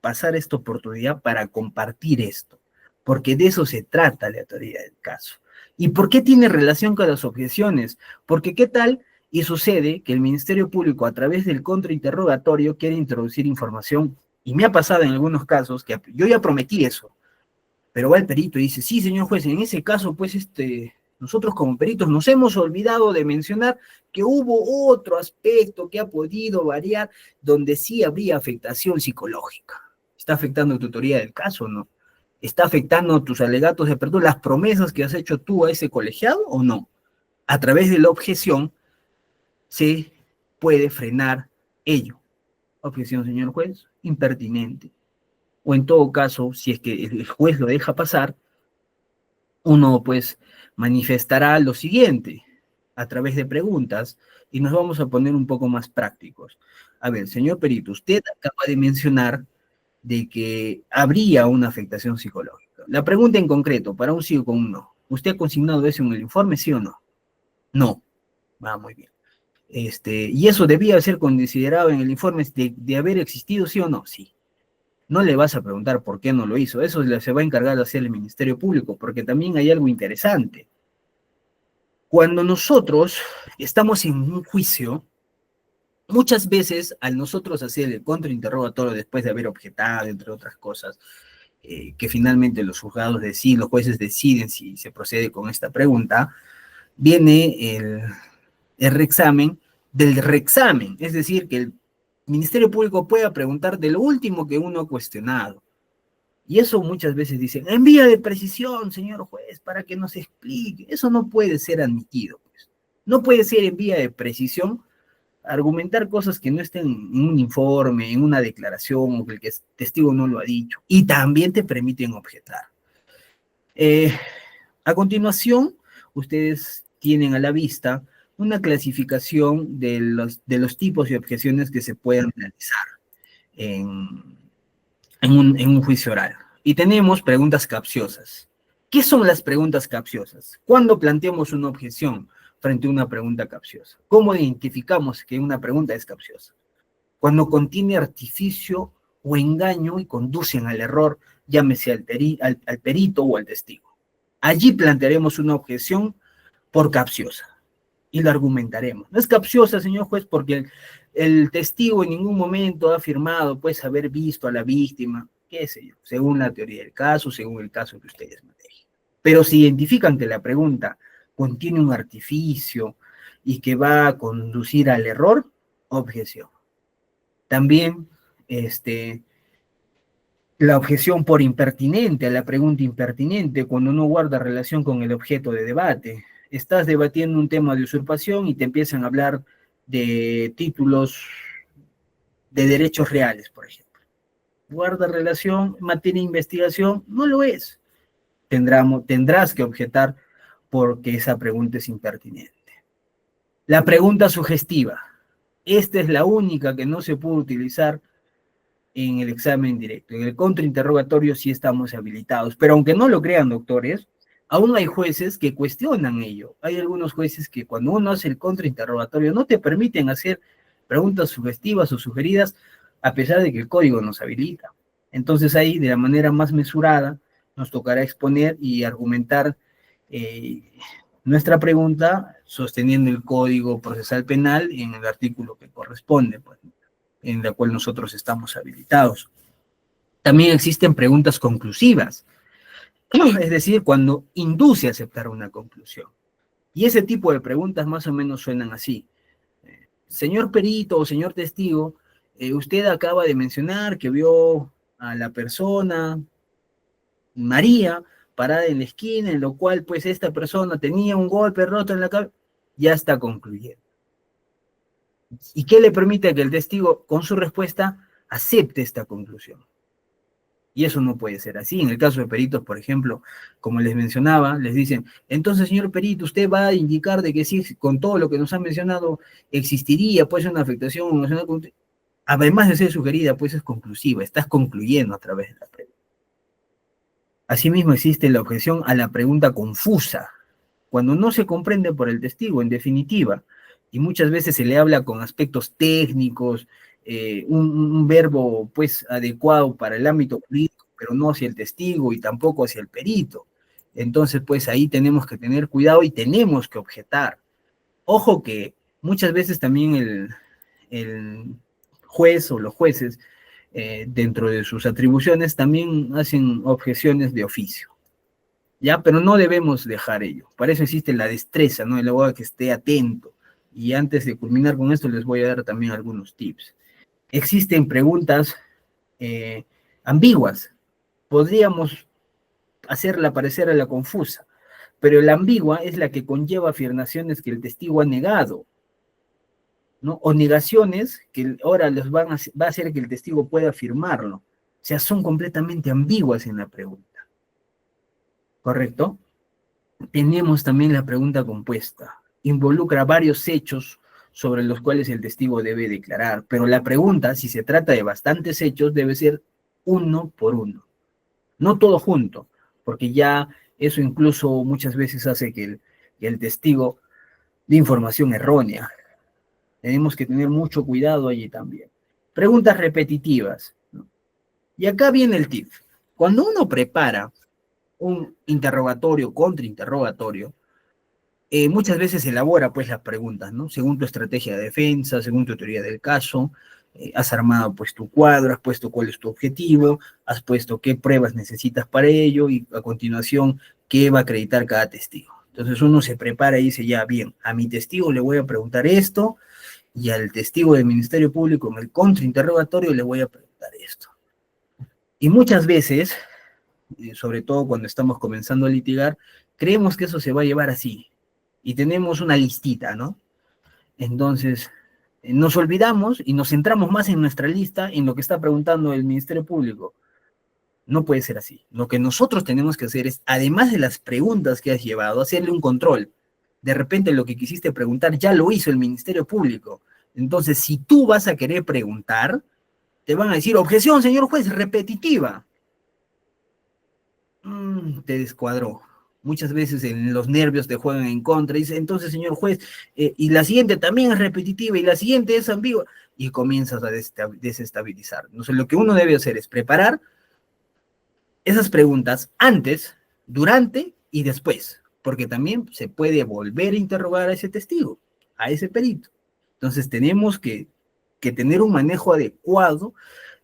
pasar esta oportunidad para compartir esto, porque de eso se trata la teoría del caso. ¿Y por qué tiene relación con las objeciones? Porque qué tal y sucede que el Ministerio Público a través del contrainterrogatorio quiere introducir información, y me ha pasado en algunos casos que yo ya prometí eso, pero va el perito y dice, sí, señor juez, en ese caso, pues, nosotros como peritos nos hemos olvidado de mencionar que hubo otro aspecto que ha podido variar donde sí habría afectación psicológica. ¿Está afectando tu teoría del caso o no? ¿Está afectando tus alegatos de perdón, las promesas que has hecho tú a ese colegiado o no? A través de la objeción se puede frenar ello. Objeción, señor juez, impertinente. O en todo caso, si es que el juez lo deja pasar, uno pues manifestará lo siguiente a través de preguntas y nos vamos a poner un poco más prácticos. A ver, señor perito, usted acaba de mencionar de que habría una afectación psicológica. La pregunta en concreto, para un sí o con un no, ¿usted ha consignado eso en el informe, sí o no? No. Va, muy bien. Y eso debía ser considerado en el informe de haber existido, sí o no, sí. No le vas a preguntar por qué no lo hizo, eso se va a encargar de hacer el Ministerio Público, porque también hay algo interesante. Cuando nosotros estamos en un juicio, muchas veces al nosotros hacer el contrainterrogatorio después de haber objetado, entre otras cosas, que finalmente los juzgados deciden, los jueces deciden si se procede con esta pregunta, viene el reexamen del reexamen, es decir, que el Ministerio Público pueda preguntar de lo último que uno ha cuestionado. Y eso muchas veces dicen, en vía de precisión, señor juez, para que nos explique. Eso no puede ser admitido, pues. No puede ser en vía de precisión argumentar cosas que no estén en un informe, en una declaración, o que el testigo no lo ha dicho. Y también te permiten objetar. A continuación, ustedes tienen a la vista una clasificación de los tipos de objeciones que se pueden realizar en un juicio oral. Y tenemos preguntas capciosas. ¿Qué son las preguntas capciosas? ¿Cuándo planteamos una objeción frente a una pregunta capciosa? ¿Cómo identificamos que una pregunta es capciosa? Cuando contiene artificio o engaño y conducen al error, llámese al perito o al testigo. Allí plantearemos una objeción por capciosa y la argumentaremos. No es capciosa, señor juez, porque el testigo en ningún momento ha afirmado, pues, haber visto a la víctima, qué sé yo, según la teoría del caso, según el caso que ustedes manejen. Pero si identifican que la pregunta contiene un artificio y que va a conducir al error, objeción. También, la objeción por impertinente, a la pregunta impertinente, cuando no guarda relación con el objeto de debate. Estás debatiendo un tema de usurpación y te empiezan a hablar de títulos de derechos reales, por ejemplo. ¿Guarda relación en materia de investigación? No lo es. Tendrás que objetar porque esa pregunta es impertinente. La pregunta sugestiva. Esta es la única que no se puede utilizar en el examen directo. En el contrainterrogatorio sí estamos habilitados, pero aunque no lo crean, doctores, aún hay jueces que cuestionan ello. Hay algunos jueces que cuando uno hace el contrainterrogatorio no te permiten hacer preguntas sugestivas o sugeridas, a pesar de que el código nos habilita. Entonces ahí, de la manera más mesurada, nos tocará exponer y argumentar nuestra pregunta sosteniendo el Código Procesal Penal en el artículo que corresponde, pues, en la cual nosotros estamos habilitados. También existen preguntas conclusivas, es decir, cuando induce a aceptar una conclusión. Y ese tipo de preguntas más o menos suenan así. Señor perito o señor testigo, usted acaba de mencionar que vio a la persona María parada en la esquina, en lo cual pues esta persona tenía un golpe roto en la cabeza, ya está concluyendo. ¿Y qué le permite que el testigo, con su respuesta, acepte esta conclusión? Y eso no puede ser así. En el caso de peritos, por ejemplo, como les mencionaba, les dicen, entonces, señor perito, usted va a indicar de que sí, con todo lo que nos ha mencionado, existiría pues una afectación emocional, además de ser sugerida, pues es conclusiva, estás concluyendo a través de la pregunta. Asimismo, existe la objeción a la pregunta confusa, cuando no se comprende por el testigo, en definitiva, y muchas veces se le habla con aspectos técnicos, un verbo pues adecuado para el ámbito jurídico, pero no hacia el testigo y tampoco hacia el perito. Entonces, pues ahí tenemos que tener cuidado y tenemos que objetar. Ojo que muchas veces también el juez o los jueces, dentro de sus atribuciones, también hacen objeciones de oficio. ¿Ya? Pero no debemos dejar ello. Para eso existe la destreza, ¿no? El abogado que esté atento. Y antes de culminar con esto, les voy a dar también algunos tips. Existen preguntas ambiguas. Podríamos hacerla parecer a la confusa, pero la ambigua es la que conlleva afirmaciones que el testigo ha negado, ¿no? O negaciones que ahora va a hacer que el testigo pueda afirmarlo. O sea, son completamente ambiguas en la pregunta. ¿Correcto? Tenemos también la pregunta compuesta. Involucra varios hechos sobre los cuales el testigo debe declarar, pero la pregunta, si se trata de bastantes hechos, debe ser uno por uno, no todo junto, porque ya eso incluso muchas veces hace que el testigo dé información errónea. Tenemos que tener mucho cuidado allí también. Preguntas repetitivas, ¿no? Y acá viene el tip. Cuando uno prepara un interrogatorio, contrainterrogatorio, muchas veces elabora pues las preguntas, ¿no? Según tu estrategia de defensa, según tu teoría del caso, has armado pues tu cuadro, has puesto cuál es tu objetivo, has puesto qué pruebas necesitas para ello y a continuación qué va a acreditar cada testigo. Entonces uno se prepara y dice, ya bien, a mi testigo le voy a preguntar esto y al testigo del Ministerio Público en el contrainterrogatorio le voy a preguntar esto. Y muchas veces sobre todo cuando estamos comenzando a litigar, creemos que eso se va a llevar así y tenemos una listita, ¿no? Entonces, nos olvidamos y nos centramos más en nuestra lista, en lo que está preguntando el Ministerio Público. No puede ser así. Lo que nosotros tenemos que hacer es, además de las preguntas que has llevado, hacerle un control. De repente lo que quisiste preguntar ya lo hizo el Ministerio Público. Entonces, si tú vas a querer preguntar, te van a decir, objeción, señor juez, repetitiva. Te descuadró. Muchas veces en los nervios te juegan en contra. Dice, entonces, señor juez, y la siguiente también es repetitiva y la siguiente es ambigua. Y comienzas a desestabilizar. Entonces, lo que uno debe hacer es preparar esas preguntas antes, durante y después, porque también se puede volver a interrogar a ese testigo, a ese perito. Entonces tenemos que tener un manejo adecuado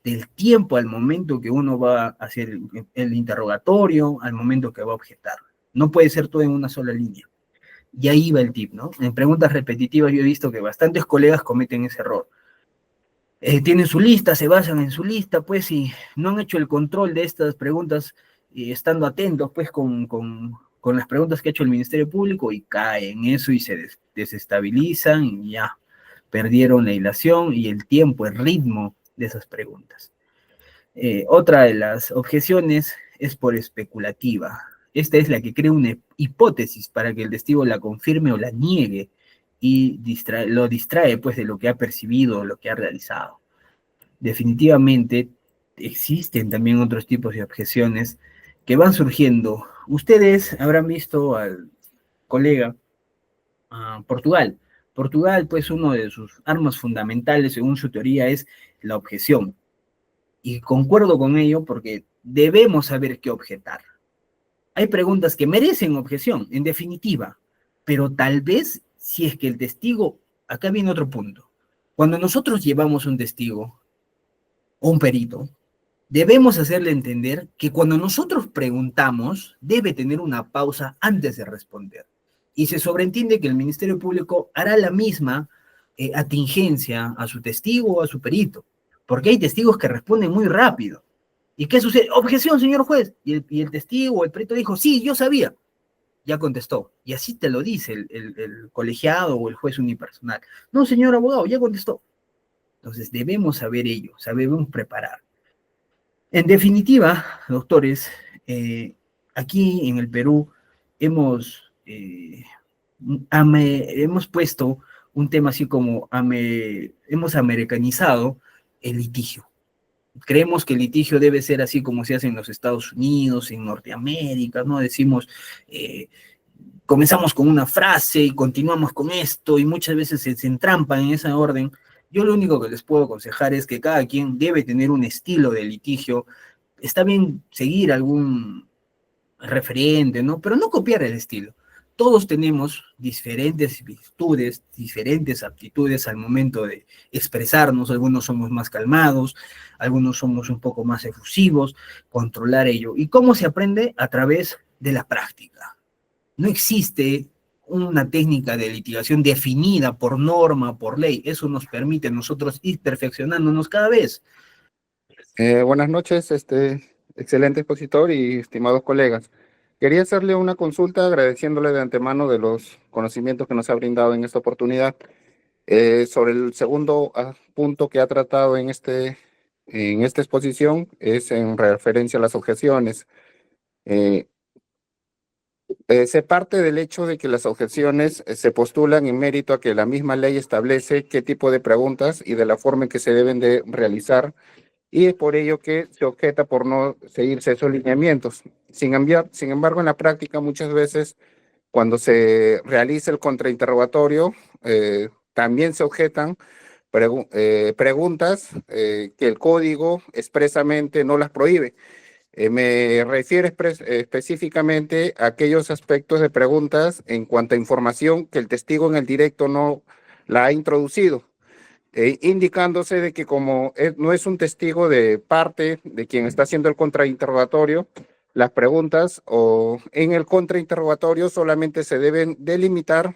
del tiempo al momento que uno va a hacer el interrogatorio, al momento que va a objetar. No puede ser todo en una sola línea. Y ahí va el tip, ¿no? En preguntas repetitivas yo he visto que bastantes colegas cometen ese error. Tienen su lista, se basan en su lista, pues, y no han hecho el control de estas preguntas, estando atentos, pues, con las preguntas que ha hecho el Ministerio Público y caen en eso y se desestabilizan y ya perdieron la hilación y el tiempo, el ritmo de esas preguntas. Otra de las objeciones es por especulativa. Esta es la que crea una hipótesis para que el testigo la confirme o la niegue y lo distrae pues de lo que ha percibido o lo que ha realizado. Definitivamente existen también otros tipos de objeciones que van surgiendo. Ustedes habrán visto al colega Portugal. Portugal, pues uno de sus armas fundamentales, según su teoría, es la objeción. Y concuerdo con ello porque debemos saber qué objetar. Hay preguntas que merecen objeción, en definitiva, pero tal vez si es que el testigo, acá viene otro punto, cuando nosotros llevamos un testigo o un perito, debemos hacerle entender que cuando nosotros preguntamos, debe tener una pausa antes de responder. Y se sobreentiende que el Ministerio Público hará la misma atingencia a su testigo o a su perito, porque hay testigos que responden muy rápido. ¿Y qué sucede? Objeción, señor juez. Y el testigo o el perito dijo, sí, yo sabía. Ya contestó. Y así te lo dice el colegiado o el juez unipersonal. No, señor abogado, ya contestó. Entonces debemos saber ello, sabemos preparar. En definitiva, doctores, aquí en el Perú hemos, hemos puesto un tema así como hemos americanizado el litigio. Creemos que el litigio debe ser así como se hace en los Estados Unidos, en Norteamérica, ¿no? Decimos, comenzamos con una frase y continuamos con esto y muchas veces se entrampan en esa orden. Yo lo único que les puedo aconsejar es que cada quien debe tener un estilo de litigio. Está bien seguir algún referente, ¿no? Pero no copiar el estilo. Todos tenemos diferentes virtudes, diferentes aptitudes al momento de expresarnos. Algunos somos más calmados, algunos somos un poco más efusivos, controlar ello. ¿Y cómo se aprende? A través de la práctica. No existe una técnica de litigación definida por norma, por ley. Eso nos permite a nosotros ir perfeccionándonos cada vez. Buenas noches, excelente expositor y estimados colegas. Quería hacerle una consulta agradeciéndole de antemano de los conocimientos que nos ha brindado en esta oportunidad. Sobre el segundo punto que ha tratado en esta exposición es en referencia a las objeciones. Eh, Se parte del hecho de que las objeciones se postulan en mérito a que la misma ley establece qué tipo de preguntas y de la forma en que se deben de realizar, y es por ello que se objeta por no seguirse esos lineamientos. Sin embargo, en la práctica, muchas veces, cuando se realiza el contrainterrogatorio, también se objetan preguntas que el código expresamente no las prohíbe. Me refiero específicamente a aquellos aspectos de preguntas en cuanto a información que el testigo en el directo no la ha introducido, indicándose de que como no es un testigo de parte de quien está haciendo el contrainterrogatorio, las preguntas o en el contrainterrogatorio solamente se deben delimitar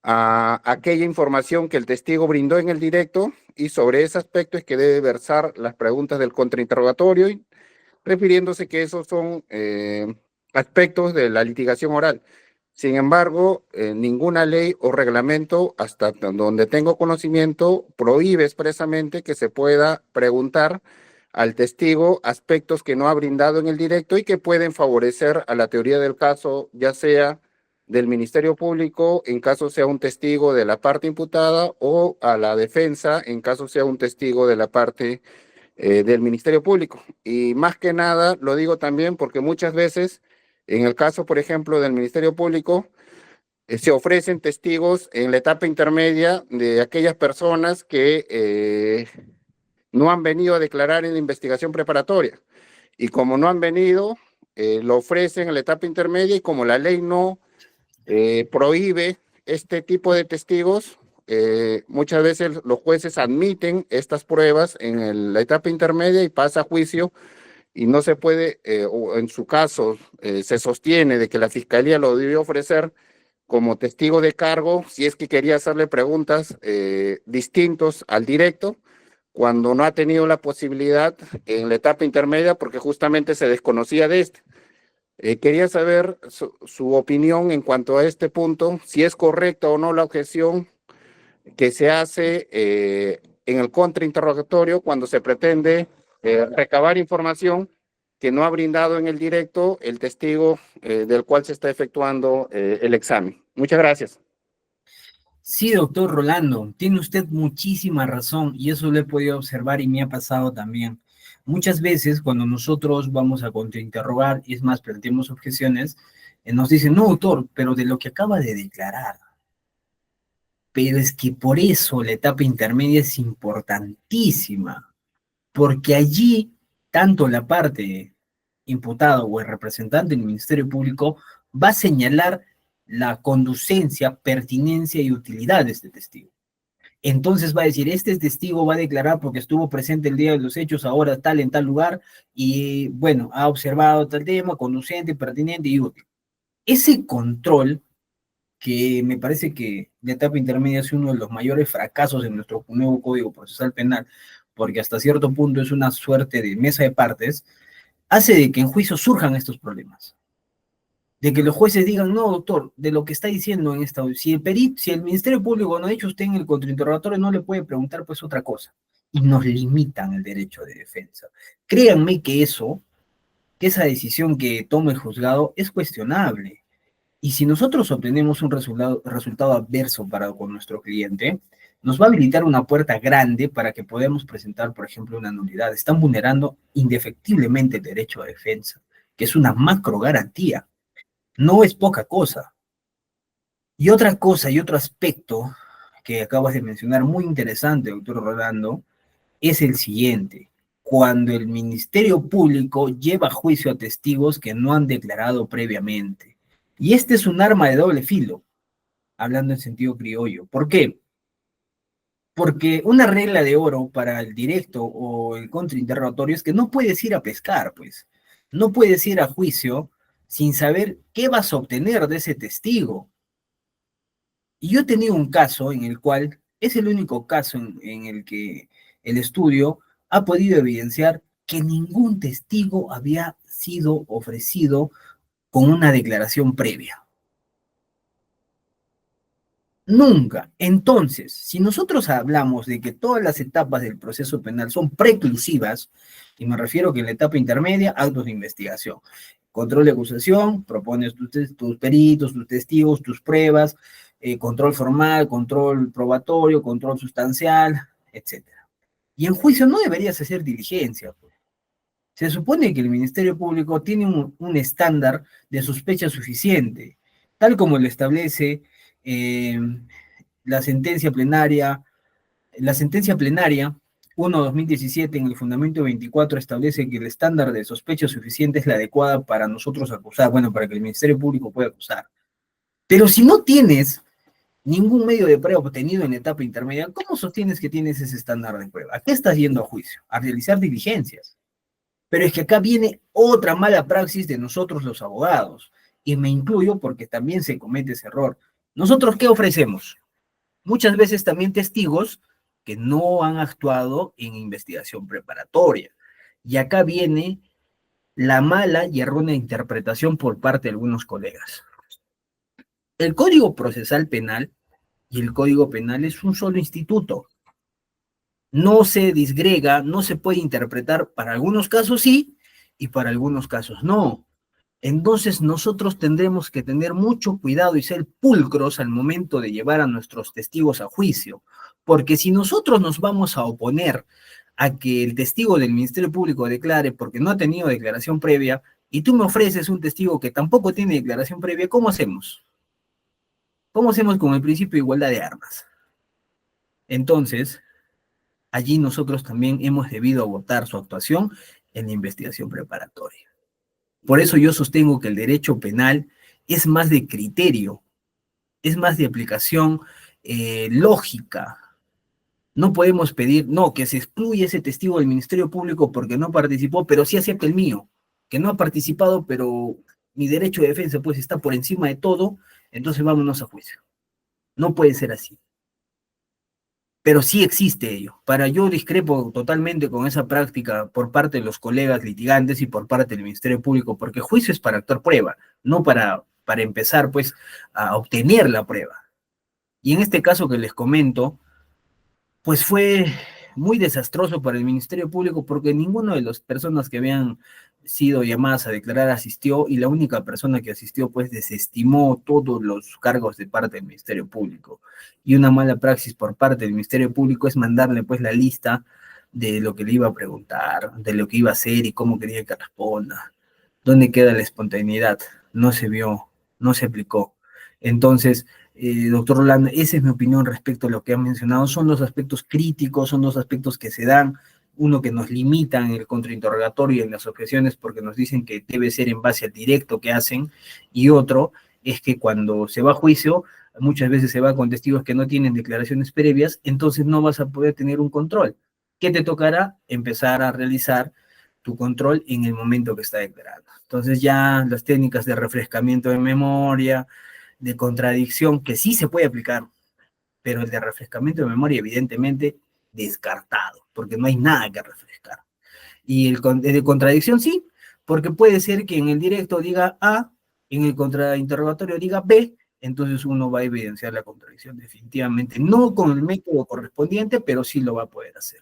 a aquella información que el testigo brindó en el directo, y sobre ese aspecto es que debe versar las preguntas del contrainterrogatorio, refiriéndose que esos son aspectos de la litigación oral. Sin embargo, ninguna ley o reglamento, hasta donde tengo conocimiento, prohíbe expresamente que se pueda preguntar al testigo aspectos que no ha brindado en el directo y que pueden favorecer a la teoría del caso, ya sea del Ministerio Público, en caso sea un testigo de la parte imputada, o a la defensa, en caso sea un testigo de la parte del Ministerio Público. Y más que nada, lo digo también porque muchas veces, en el caso, por ejemplo, del Ministerio Público, se ofrecen testigos en la etapa intermedia de aquellas personas que no han venido a declarar en la investigación preparatoria. Y como no han venido, lo ofrecen en la etapa intermedia y como la ley no prohíbe este tipo de testigos, muchas veces los jueces admiten estas pruebas en la etapa intermedia y pasa a juicio y no se puede, o en su caso, se sostiene de que la fiscalía lo debió ofrecer como testigo de cargo si es que quería hacerle preguntas distintos al directo, cuando no ha tenido la posibilidad en la etapa intermedia porque justamente se desconocía de este. Quería saber su opinión en cuanto a este punto, si es correcta o no la objeción que se hace en el contrainterrogatorio cuando se pretende recabar información que no ha brindado en el directo el testigo del cual se está efectuando el examen. Muchas gracias. Sí, doctor Rolando, tiene usted muchísima razón y eso lo he podido observar y me ha pasado también. Muchas veces cuando nosotros vamos a contrainterrogar, y es más, planteamos objeciones, nos dicen, no, doctor, pero de lo que acaba de declarar. Pero es que por eso la etapa intermedia es importantísima, porque allí tanto la parte imputada o el representante del Ministerio Público va a señalar la conducencia, pertinencia y utilidad de este testigo. Entonces va a decir, este testigo va a declarar porque estuvo presente el día de los hechos, ahora tal en tal lugar, y bueno, ha observado tal tema, conducente, pertinente y útil. Ese control, que me parece que la etapa intermedia es uno de los mayores fracasos en nuestro nuevo Código Procesal Penal, porque hasta cierto punto es una suerte de mesa de partes, hace de que en juicio surjan estos problemas. De que los jueces digan, no, doctor, de lo que está diciendo en esta, si el Ministerio Público no ha hecho usted en el contrainterrogatorio, no le puede preguntar pues otra cosa. Y nos limitan el derecho de defensa. Créanme que eso, que esa decisión que toma el juzgado es cuestionable. Y si nosotros obtenemos un resultado adverso para con nuestro cliente, nos va a habilitar una puerta grande para que podamos presentar, por ejemplo, una nulidad. Están vulnerando indefectiblemente el derecho a defensa, que es una macro garantía. No es poca cosa. Y otra cosa y otro aspecto que acabas de mencionar, muy interesante, doctor Rolando, es el siguiente. Cuando el Ministerio Público lleva a juicio a testigos que no han declarado previamente. Y este es un arma de doble filo, hablando en sentido criollo. ¿Por qué? Porque una regla de oro para el directo o el contrainterrogatorio es que no puedes ir a pescar, pues. No puedes ir a juicio sin saber qué vas a obtener de ese testigo. Y yo he tenido un caso en el cual es el único caso en el que el estudio ha podido evidenciar que ningún testigo había sido ofrecido con una declaración previa. Nunca. Entonces, si nosotros hablamos de que todas las etapas del proceso penal son preclusivas, y me refiero que en la etapa intermedia, actos de investigación, control de acusación, propones tus peritos, tus testigos, tus pruebas, control formal, control probatorio, control sustancial, etcétera. Y en juicio no deberías hacer diligencia, pues. Se supone que el Ministerio Público tiene un estándar de sospecha suficiente, tal como lo establece eh, la sentencia plenaria, la sentencia plenaria 1/2017 en el fundamento 24 establece que el estándar de sospecha suficiente es la adecuada para nosotros acusar, bueno, para que el Ministerio Público pueda acusar. Pero si no tienes ningún medio de prueba obtenido en la etapa intermedia, ¿cómo sostienes que tienes ese estándar de prueba? ¿A qué estás yendo a juicio? A realizar diligencias. Pero es que acá viene otra mala praxis de nosotros los abogados, y me incluyo porque también se comete ese error. ¿Nosotros qué ofrecemos? Muchas veces también testigos que no han actuado en investigación preparatoria. Y acá viene la mala y errónea interpretación por parte de algunos colegas. El Código Procesal Penal y el Código Penal es un solo instituto. No se disgrega, no se puede interpretar, para algunos casos sí y para algunos casos no. Entonces nosotros tendremos que tener mucho cuidado y ser pulcros al momento de llevar a nuestros testigos a juicio, porque si nosotros nos vamos a oponer a que el testigo del Ministerio Público declare porque no ha tenido declaración previa y tú me ofreces un testigo que tampoco tiene declaración previa, ¿cómo hacemos? ¿Cómo hacemos con el principio de igualdad de armas? Entonces, allí nosotros también hemos debido votar su actuación en la investigación preparatoria. Por eso yo sostengo que el derecho penal es más de criterio, es más de aplicación lógica. No podemos pedir, no, que se excluya ese testigo del Ministerio Público porque no participó, pero sí acepta el mío, que no ha participado, pero mi derecho de defensa pues está por encima de todo, entonces vámonos a juicio. No puede ser así. Pero sí existe ello. Yo discrepo totalmente con esa práctica por parte de los colegas litigantes y por parte del Ministerio Público, porque juicio es para actuar prueba, no para empezar pues a obtener la prueba. Y en este caso que les comento, pues fue muy desastroso para el Ministerio Público porque ninguna de las personas que habían sido llamadas a declarar asistió y la única persona que asistió pues desestimó todos los cargos de parte del Ministerio Público. Y una mala praxis por parte del Ministerio Público es mandarle pues la lista de lo que le iba a preguntar, de lo que iba a hacer y cómo quería que responda. ¿Dónde queda la espontaneidad? No se vio, no se aplicó. Entonces, doctor Rolando, esa es mi opinión respecto a lo que han mencionado. Son los aspectos críticos, son los aspectos que se dan, uno que nos limitan en el contrainterrogatorio y en las objeciones porque nos dicen que debe ser en base al directo que hacen, y otro es que cuando se va a juicio, muchas veces se va con testigos que no tienen declaraciones previas, entonces no vas a poder tener un control. ¿Qué te tocará? Empezar a realizar tu control en el momento que está declarando. Entonces ya las técnicas de refrescamiento de memoria, de contradicción, que sí se puede aplicar, pero el de refrescamiento de memoria evidentemente descartado, porque no hay nada que refrescar. Y el de contradicción sí, porque puede ser que en el directo diga A, en el contrainterrogatorio diga B, entonces uno va a evidenciar la contradicción definitivamente, no con el método correspondiente, pero sí lo va a poder hacer.